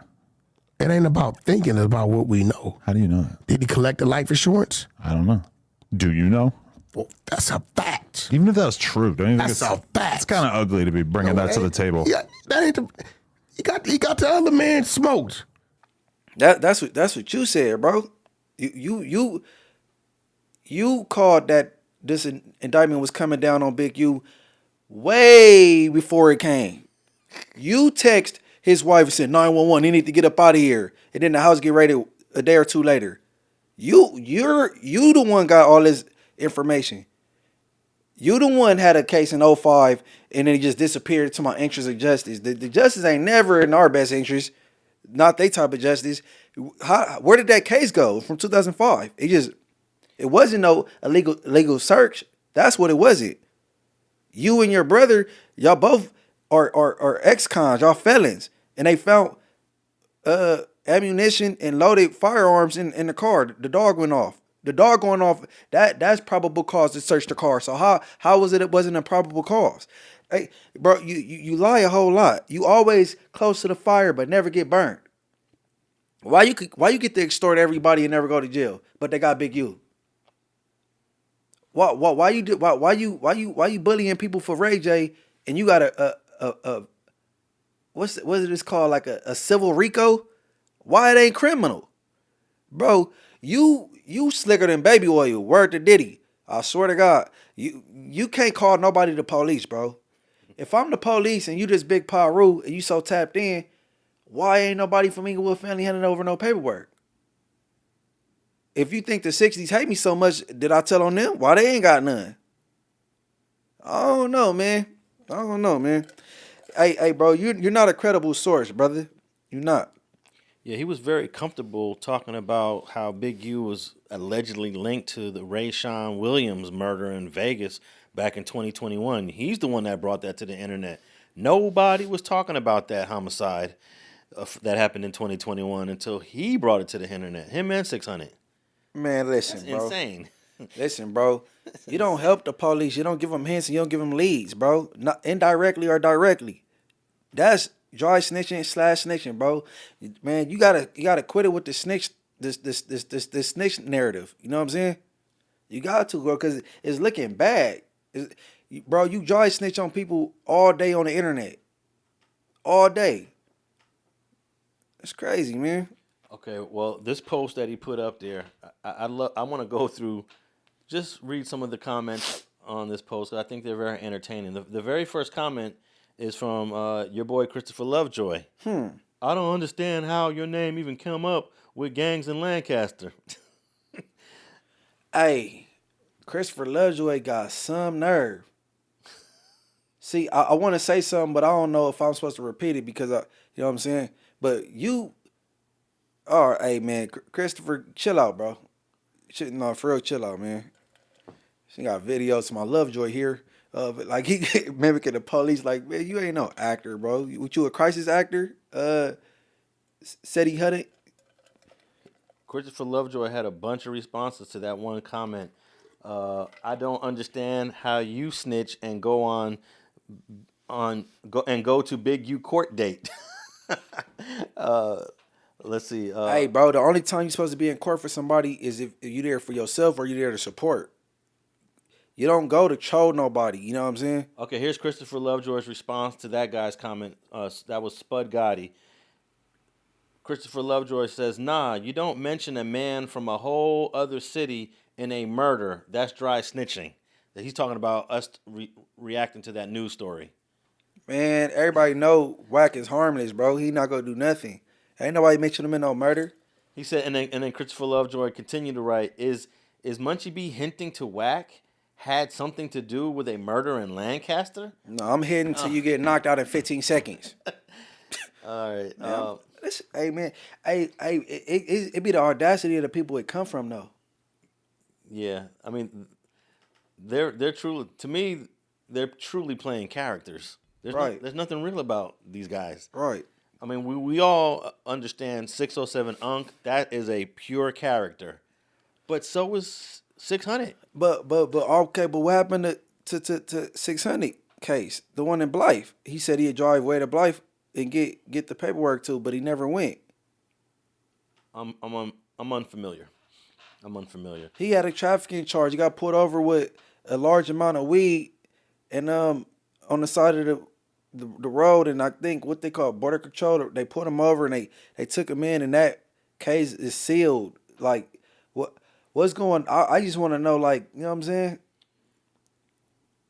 It ain't about thinking, it's about what we know. How do you know that? Did he collect the life insurance? I don't know. Do you know? Well, that's a fact. Even if that was true, don't you think that's a fact. It's kind of ugly to be bringing that to the table. Yeah, that ain't he got the other man smoked. That's what you said, bro. You called that this indictment was coming down on Big U way before it came. You text his wife and said 911. He need to get up out of here, and then the house get raided a day or two later. You the one got all this information. You the one had a case in 05 and then he just disappeared to my interest of justice. The justice ain't never in our best interest. Not they type of justice. Where did that case go from 2005? It wasn't no illegal search. That's what it wasn't. You and your brother, y'all both are ex-cons, y'all felons. And they found ammunition and loaded firearms in the car. The dog went off. The dog going off, that's probable cause to search the car. So how was it wasn't a probable cause? Hey, bro, you lie a whole lot. You always close to the fire but never get burned. Why you get to extort everybody and never go to jail, but they got Big U? Why you bullying people for Ray J and you got a what's it called, like a civil RICO? Why it ain't criminal? Bro, you slicker than baby oil. Word to Diddy. I swear to God. You can't call nobody the police, bro. If I'm the police and you just Big Paru and you so tapped in, why ain't nobody from Inglewood family handing over no paperwork? If you think the 60s hate me so much, did I tell on them? Why they ain't got none? I don't know, man. Hey, bro, you're not a credible source, brother. You're not. Yeah, he was very comfortable talking about how Big U was allegedly linked to the Rayshawn Williams murder in Vegas back in 2021. He's the one that brought that to the internet. Nobody was talking about that homicide that happened in 2021 until he brought it to the internet. Him and 600. Man, listen, That's bro. insane. Listen, bro. You don't help the police. You don't give them hints and you don't give them leads, bro. Not indirectly or directly. That's dry snitching / snitching, bro. Man, you gotta quit it with the snitch this snitch narrative. You know what I'm saying? You got to, bro, because it's looking bad. Bro, you dry snitch on people all day on the internet. All day. It's crazy, man. Okay, well, this post that he put up there, I want to go through, just read some of the comments on this post. I think they're very entertaining. The very first comment is from your boy Christopher Lovejoy. I don't understand how your name even came up with gangs in Lancaster. Hey, Christopher Lovejoy got some nerve. See, I want to say something, but I don't know if I'm supposed to repeat it because you know what I'm saying? But all right, hey, man, Christopher, chill out, bro. No, for real, chill out, man. She got videos of my Lovejoy here. Like, he mimicking the police. Like, man, you ain't no actor, bro. What, you a crisis actor? Said he had it. Christopher Lovejoy had a bunch of responses to that one comment. I don't understand how you snitch and go to Big U court date. Let's see. Hey, bro, the only time you're supposed to be in court for somebody is if you're there for yourself or you're there to support. You don't go to troll nobody. You know what I'm saying? Okay, here's Christopher Lovejoy's response to that guy's comment. That was Spud Gotti. Christopher Lovejoy says, nah, you don't mention a man from a whole other city in a murder. That's dry snitching. He's talking about us reacting to that news story. Man, everybody know Wack is harmless, bro. He not going to do nothing. Ain't nobody mention him in no murder. He said, and then Christopher Lovejoy continued to write, is Munchie B hinting to Wack had something to do with a murder in Lancaster? No, I'm hitting till you get knocked out in 15 seconds. All right. Hey, man. It be the audacity of the people it come from, though. Yeah, I mean, they're truly, to me, they're truly playing characters. There's nothing real about these guys. Right. I mean, we all understand 607 Unc. That is a pure character, but so is 600. But okay. But what happened to 600 case? The one in Blythe. He said he'd drive way to Blythe and get the paperwork too, but he never went. I'm unfamiliar. I'm unfamiliar. He had a trafficking charge. He got pulled over with a large amount of weed, and on the side of the road, and I think what they call border control, they put him over and they took him in, and that case is sealed. Like, what's going? I just want to know, like, you know what I'm saying?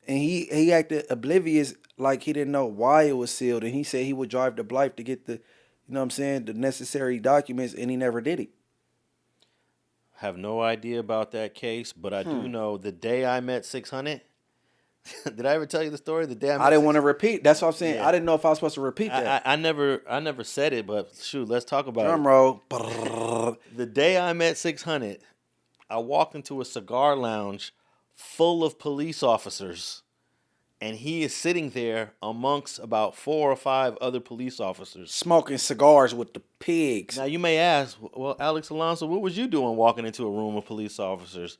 And he acted oblivious, like he didn't know why it was sealed, and he said he would drive to Blythe to get the, you know what I'm saying, the necessary documents, and he never did it. Have no idea about that case, but I do know the day I met 600. Did I ever tell you the story? The day I didn't want to repeat. That's what I'm saying. Yeah. I didn't know if I was supposed to repeat that. I never said it, but shoot, let's talk about Drum roll. The day I met 600, I walked into a cigar lounge full of police officers, and he is sitting there amongst about 4 or 5 other police officers. Smoking cigars with the pigs. Now, you may ask, well, Alex Alonso, what was you doing walking into a room of police officers?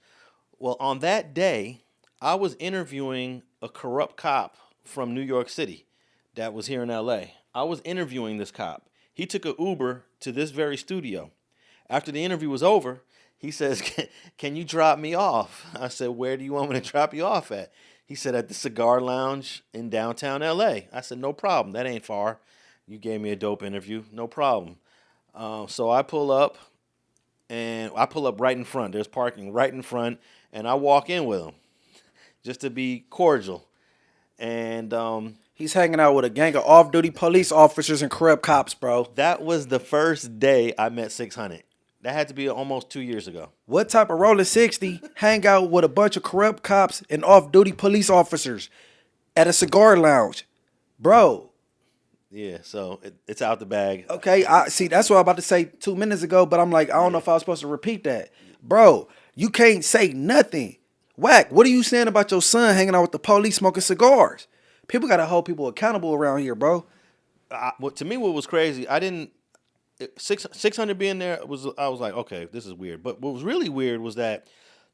Well, on that day, I was interviewing a corrupt cop from New York City that was here in L.A. I was interviewing this cop. He took an Uber to this very studio. After the interview was over, he says, can you drop me off? I said, where do you want me to drop you off at? He said, at the cigar lounge in downtown L.A. I said, no problem. That ain't far. You gave me a dope interview. No problem. So I pull up, and I pull up right in front. There's parking right in front, and I walk in with him just to be cordial. And he's hanging out with a gang of off-duty police officers and corrupt cops, bro. That was the first day I met 600. That had to be almost 2 years ago. What type of Rollin 60 hang out with a bunch of corrupt cops and off-duty police officers at a cigar lounge? Bro, Yeah, so it's out the bag. Okay, I see. That's what I was about to say 2 minutes ago, but I'm like, I don't know if I was supposed to repeat that, bro. You can't say nothing. Wack, what are you saying about your son hanging out with the police smoking cigars? People gotta hold people accountable around here, bro. To me, what was crazy, 600 being there I was like, okay, this is weird. But what was really weird was that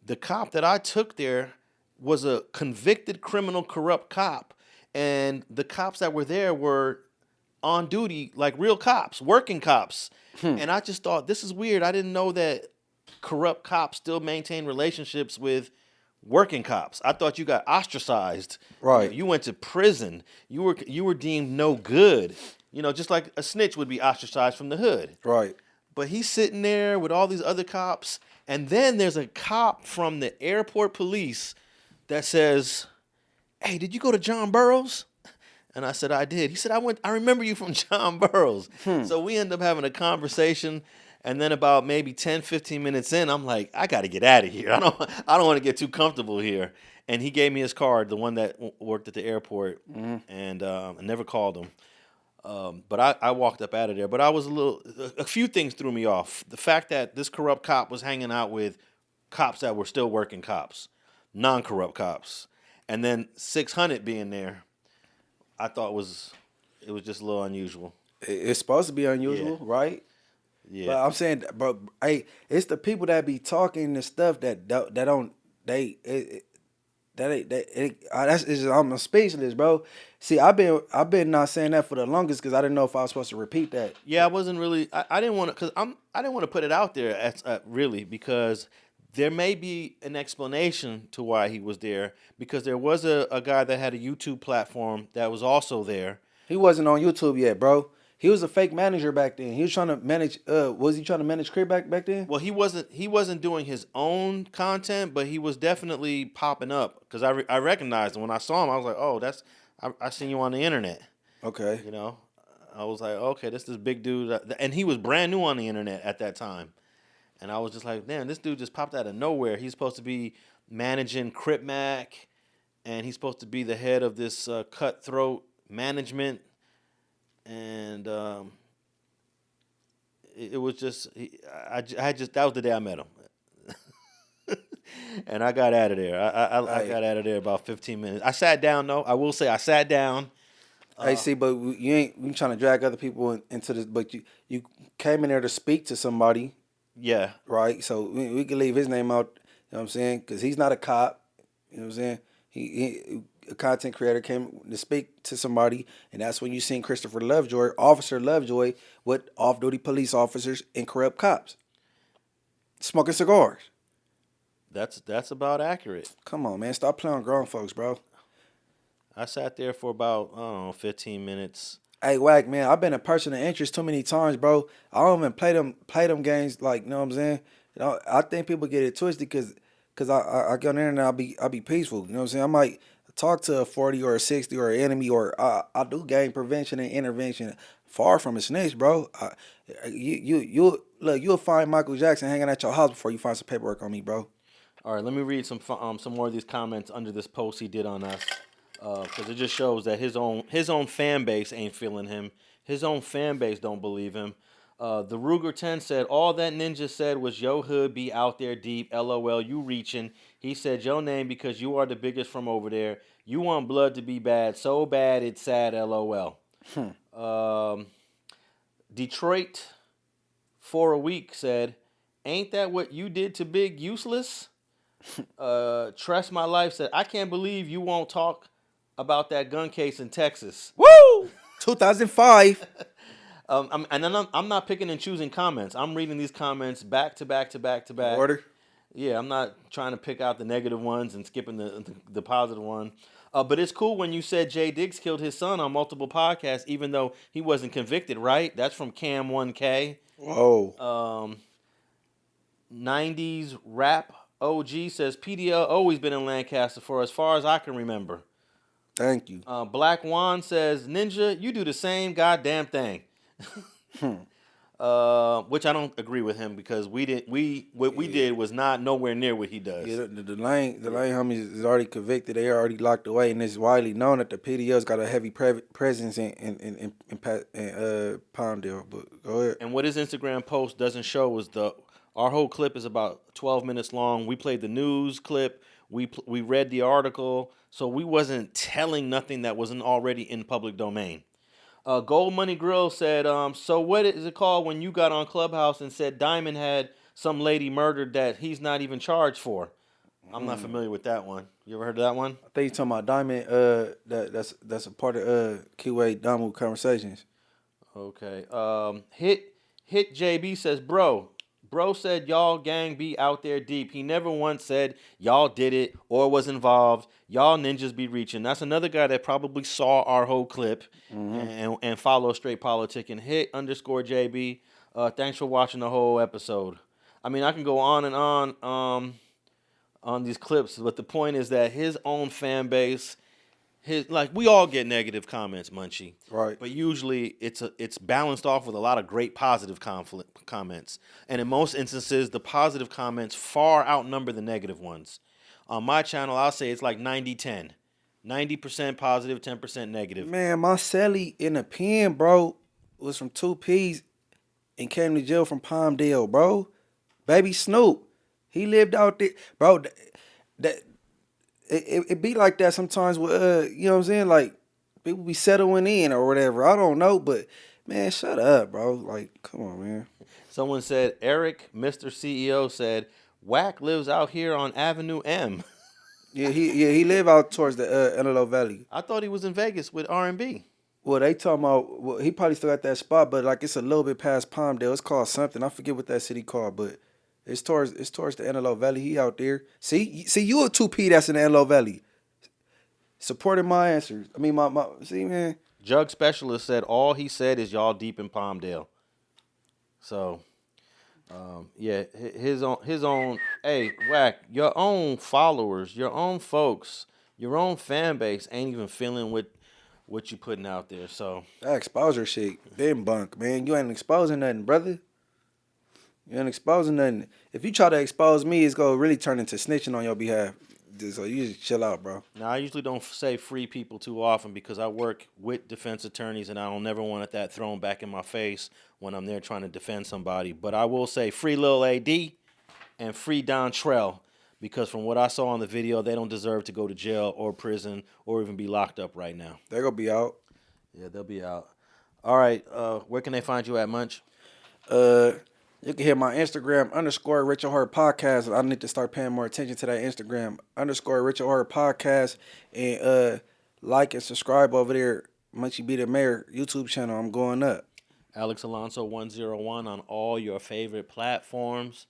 the cop that I took there was a convicted criminal, corrupt cop, and the cops that were there were on duty like real cops, working cops. And I just thought, this is weird. I didn't know that corrupt cops still maintain relationships with working cops. I thought you got ostracized. Right. You went to prison. You were deemed no good. You know, just like a snitch would be ostracized from the hood. Right. But he's sitting there with all these other cops, and then there's a cop from the airport police that says, "Hey, did you go to John Burroughs?" And I said, "I did." He said, I remember you from John Burroughs. So we end up having a conversation, and then about maybe 10, 15 minutes in, I'm like, I got to get out of here. I don't want to get too comfortable here. And he gave me his card, the one that worked at the airport, and I never called him. But I walked up out of there. But I was a few things threw me off. The fact that this corrupt cop was hanging out with cops that were still working cops, non-corrupt cops. And then 600 being there, I thought it was just a little unusual. It's supposed to be unusual, right? Yeah. But I'm saying, bro, hey, it's the people that be talking and stuff I'm speechless, bro. See, I've been not saying that for the longest because I didn't know if I was supposed to repeat that. Yeah, I wasn't really. I didn't want to I didn't want to put it out there really because there may be an explanation to why he was there because there was a guy that had a YouTube platform that was also there. He wasn't on YouTube yet, bro. He was a fake manager back then. He was trying to manage. Was he trying to manage Crib back then? Well, he wasn't doing his own content, but he was definitely popping up because I recognized him when I saw him. I was like, oh, I seen you on the internet. Okay. You know, I was like, okay, this big dude, and he was brand new on the internet at that time, and I was just like, damn, this dude just popped out of nowhere. He's supposed to be managing Crip Mac, and he's supposed to be the head of this cutthroat management. And it was just, that was the day I met him. And I got out of there. I got out of there about 15 minutes. I sat down, though. I will say I sat down. Hey, see, but you ain't trying to drag other people into this, but you came in there to speak to somebody. Yeah. Right? So we can leave his name out, you know what I'm saying? Because he's not a cop, you know what I'm saying? He a content creator came to speak to somebody, and that's when you seen Christopher Lovejoy, Officer Lovejoy, with off-duty police officers and corrupt cops smoking cigars. That's about accurate. Come on, man. Stop playing on grown folks, bro. I sat there for about, I don't know, 15 minutes. Hey, Wack, man, I've been a person of interest too many times, bro. I don't even play them games like, you know what I'm saying? You know, I think people get it twisted because I go in there and I'll be peaceful. You know what I'm saying? I might talk to a 40 or a 60 or an enemy, or I do gang prevention and intervention. Far from a snitch, bro. You'll find Michael Jackson hanging at your house before you find some paperwork on me, bro. All right, let me read some more of these comments under this post he did on us, because it just shows that his own fan base ain't feeling him. His own fan base don't believe him. The Ruger 10 said, all that Ninja said was, yo hood be out there deep, LOL, you reaching. He said, your name because you are the biggest from over there. You want blood to be bad, so bad it's sad, LOL. Detroit for a week said, ain't that what you did to Big Useless? Trust My Life said, I can't believe you won't talk about that gun case in Texas. Woo! 2005. I'm not picking and choosing comments. I'm reading these comments back to back to back to back. Order. Yeah, I'm not trying to pick out the negative ones and skipping the positive one. But it's cool when you said Jay Diggs killed his son on multiple podcasts, even though he wasn't convicted, right? That's from Cam 1K. Whoa. 90s rap OG says, PDL always been in Lancaster for as far as I can remember. Thank you. Black Juan says, Ninja, you do the same goddamn thing. Which I don't agree with him because what we did was not nowhere near what he does. Yeah, the Lane homies is already convicted. They are already locked away, and it's widely known that the PDL's got a heavy presence in Palmdale. But go ahead. And what his Instagram post doesn't show is our whole clip is about 12 minutes long. We played the news clip. We read the article, so we wasn't telling nothing that wasn't already in public domain. Gold Money Grill said, so what is it called when you got on Clubhouse and said Diamond had some lady murdered that he's not even charged for? I'm not familiar with that one. You ever heard of that one? I think you're talking about Diamond. That's a part of Kiwi Damu Conversations. Okay. Hit JB says, bro said y'all gang be out there deep. He never once said y'all did it or was involved. Y'all ninjas be reaching. That's another guy that probably saw our whole clip and follow Straight Politicking. Hit _JB. Thanks for watching the whole episode. I mean, I can go on and on these clips, but the point is that his own fan base, we all get negative comments, Munchie. Right. But usually it's balanced off with a lot of great positive comments. And in most instances, the positive comments far outnumber the negative ones. On my channel, I'll say it's like 90-10. 90% positive, 10% negative. Man, my celly in the pen, bro, was from 2Ps and came to jail from Palmdale, bro. Baby Snoop. He lived out there. Bro, it be like that sometimes with, you know what I'm saying? Like, people be settling in or whatever. I don't know, but, man, shut up, bro. Like, come on, man. Someone said, Eric, Mr. CEO, said, Wack lives out here on Avenue M. He live out towards the Antelope Valley. I thought he was in Vegas with R&B. Well, they talking about, he probably still got that spot, but, like, it's a little bit past Palmdale. It's called something. I forget what that city called, but it's towards the Antelope Valley. He out there. See, you a 2P that's in the Antelope Valley. Supporting my answers. I mean, see, man. Jug Specialist said all he said is y'all deep in Palmdale. So, yeah, his own. Hey, Wack, your own followers, your own folks, your own fan base ain't even feeling what you putting out there. So that exposure shit, them bunk, man. You ain't exposing nothing, brother. You ain't exposing nothing. If you try to expose me, it's gonna really turn into snitching on your behalf. So you just chill out, bro. Now, I usually don't say free people too often because I work with defense attorneys and I don't never want that thrown back in my face when I'm there trying to defend somebody. But I will say free Lil AD and free Dontrell because from what I saw on the video, they don't deserve to go to jail or prison or even be locked up right now. They're gonna be out. Yeah, they'll be out. All right, where can they find you at, Munch? You can hit my Instagram _Richard Hart Podcast. I need to start paying more attention to that Instagram _Richard Hart Podcast and like and subscribe over there. Munchie B the Mayor YouTube channel. I'm going up. Alex Alonso 101 on all your favorite platforms.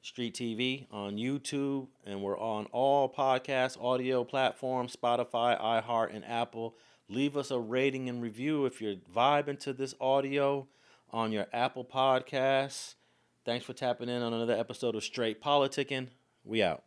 Street TV on YouTube, and we're on all podcast audio platforms, Spotify, iHeart, and Apple. Leave us a rating and review if you're vibing to this audio on your Apple Podcasts. Thanks for tapping in on another episode of Straight Politicking. We out.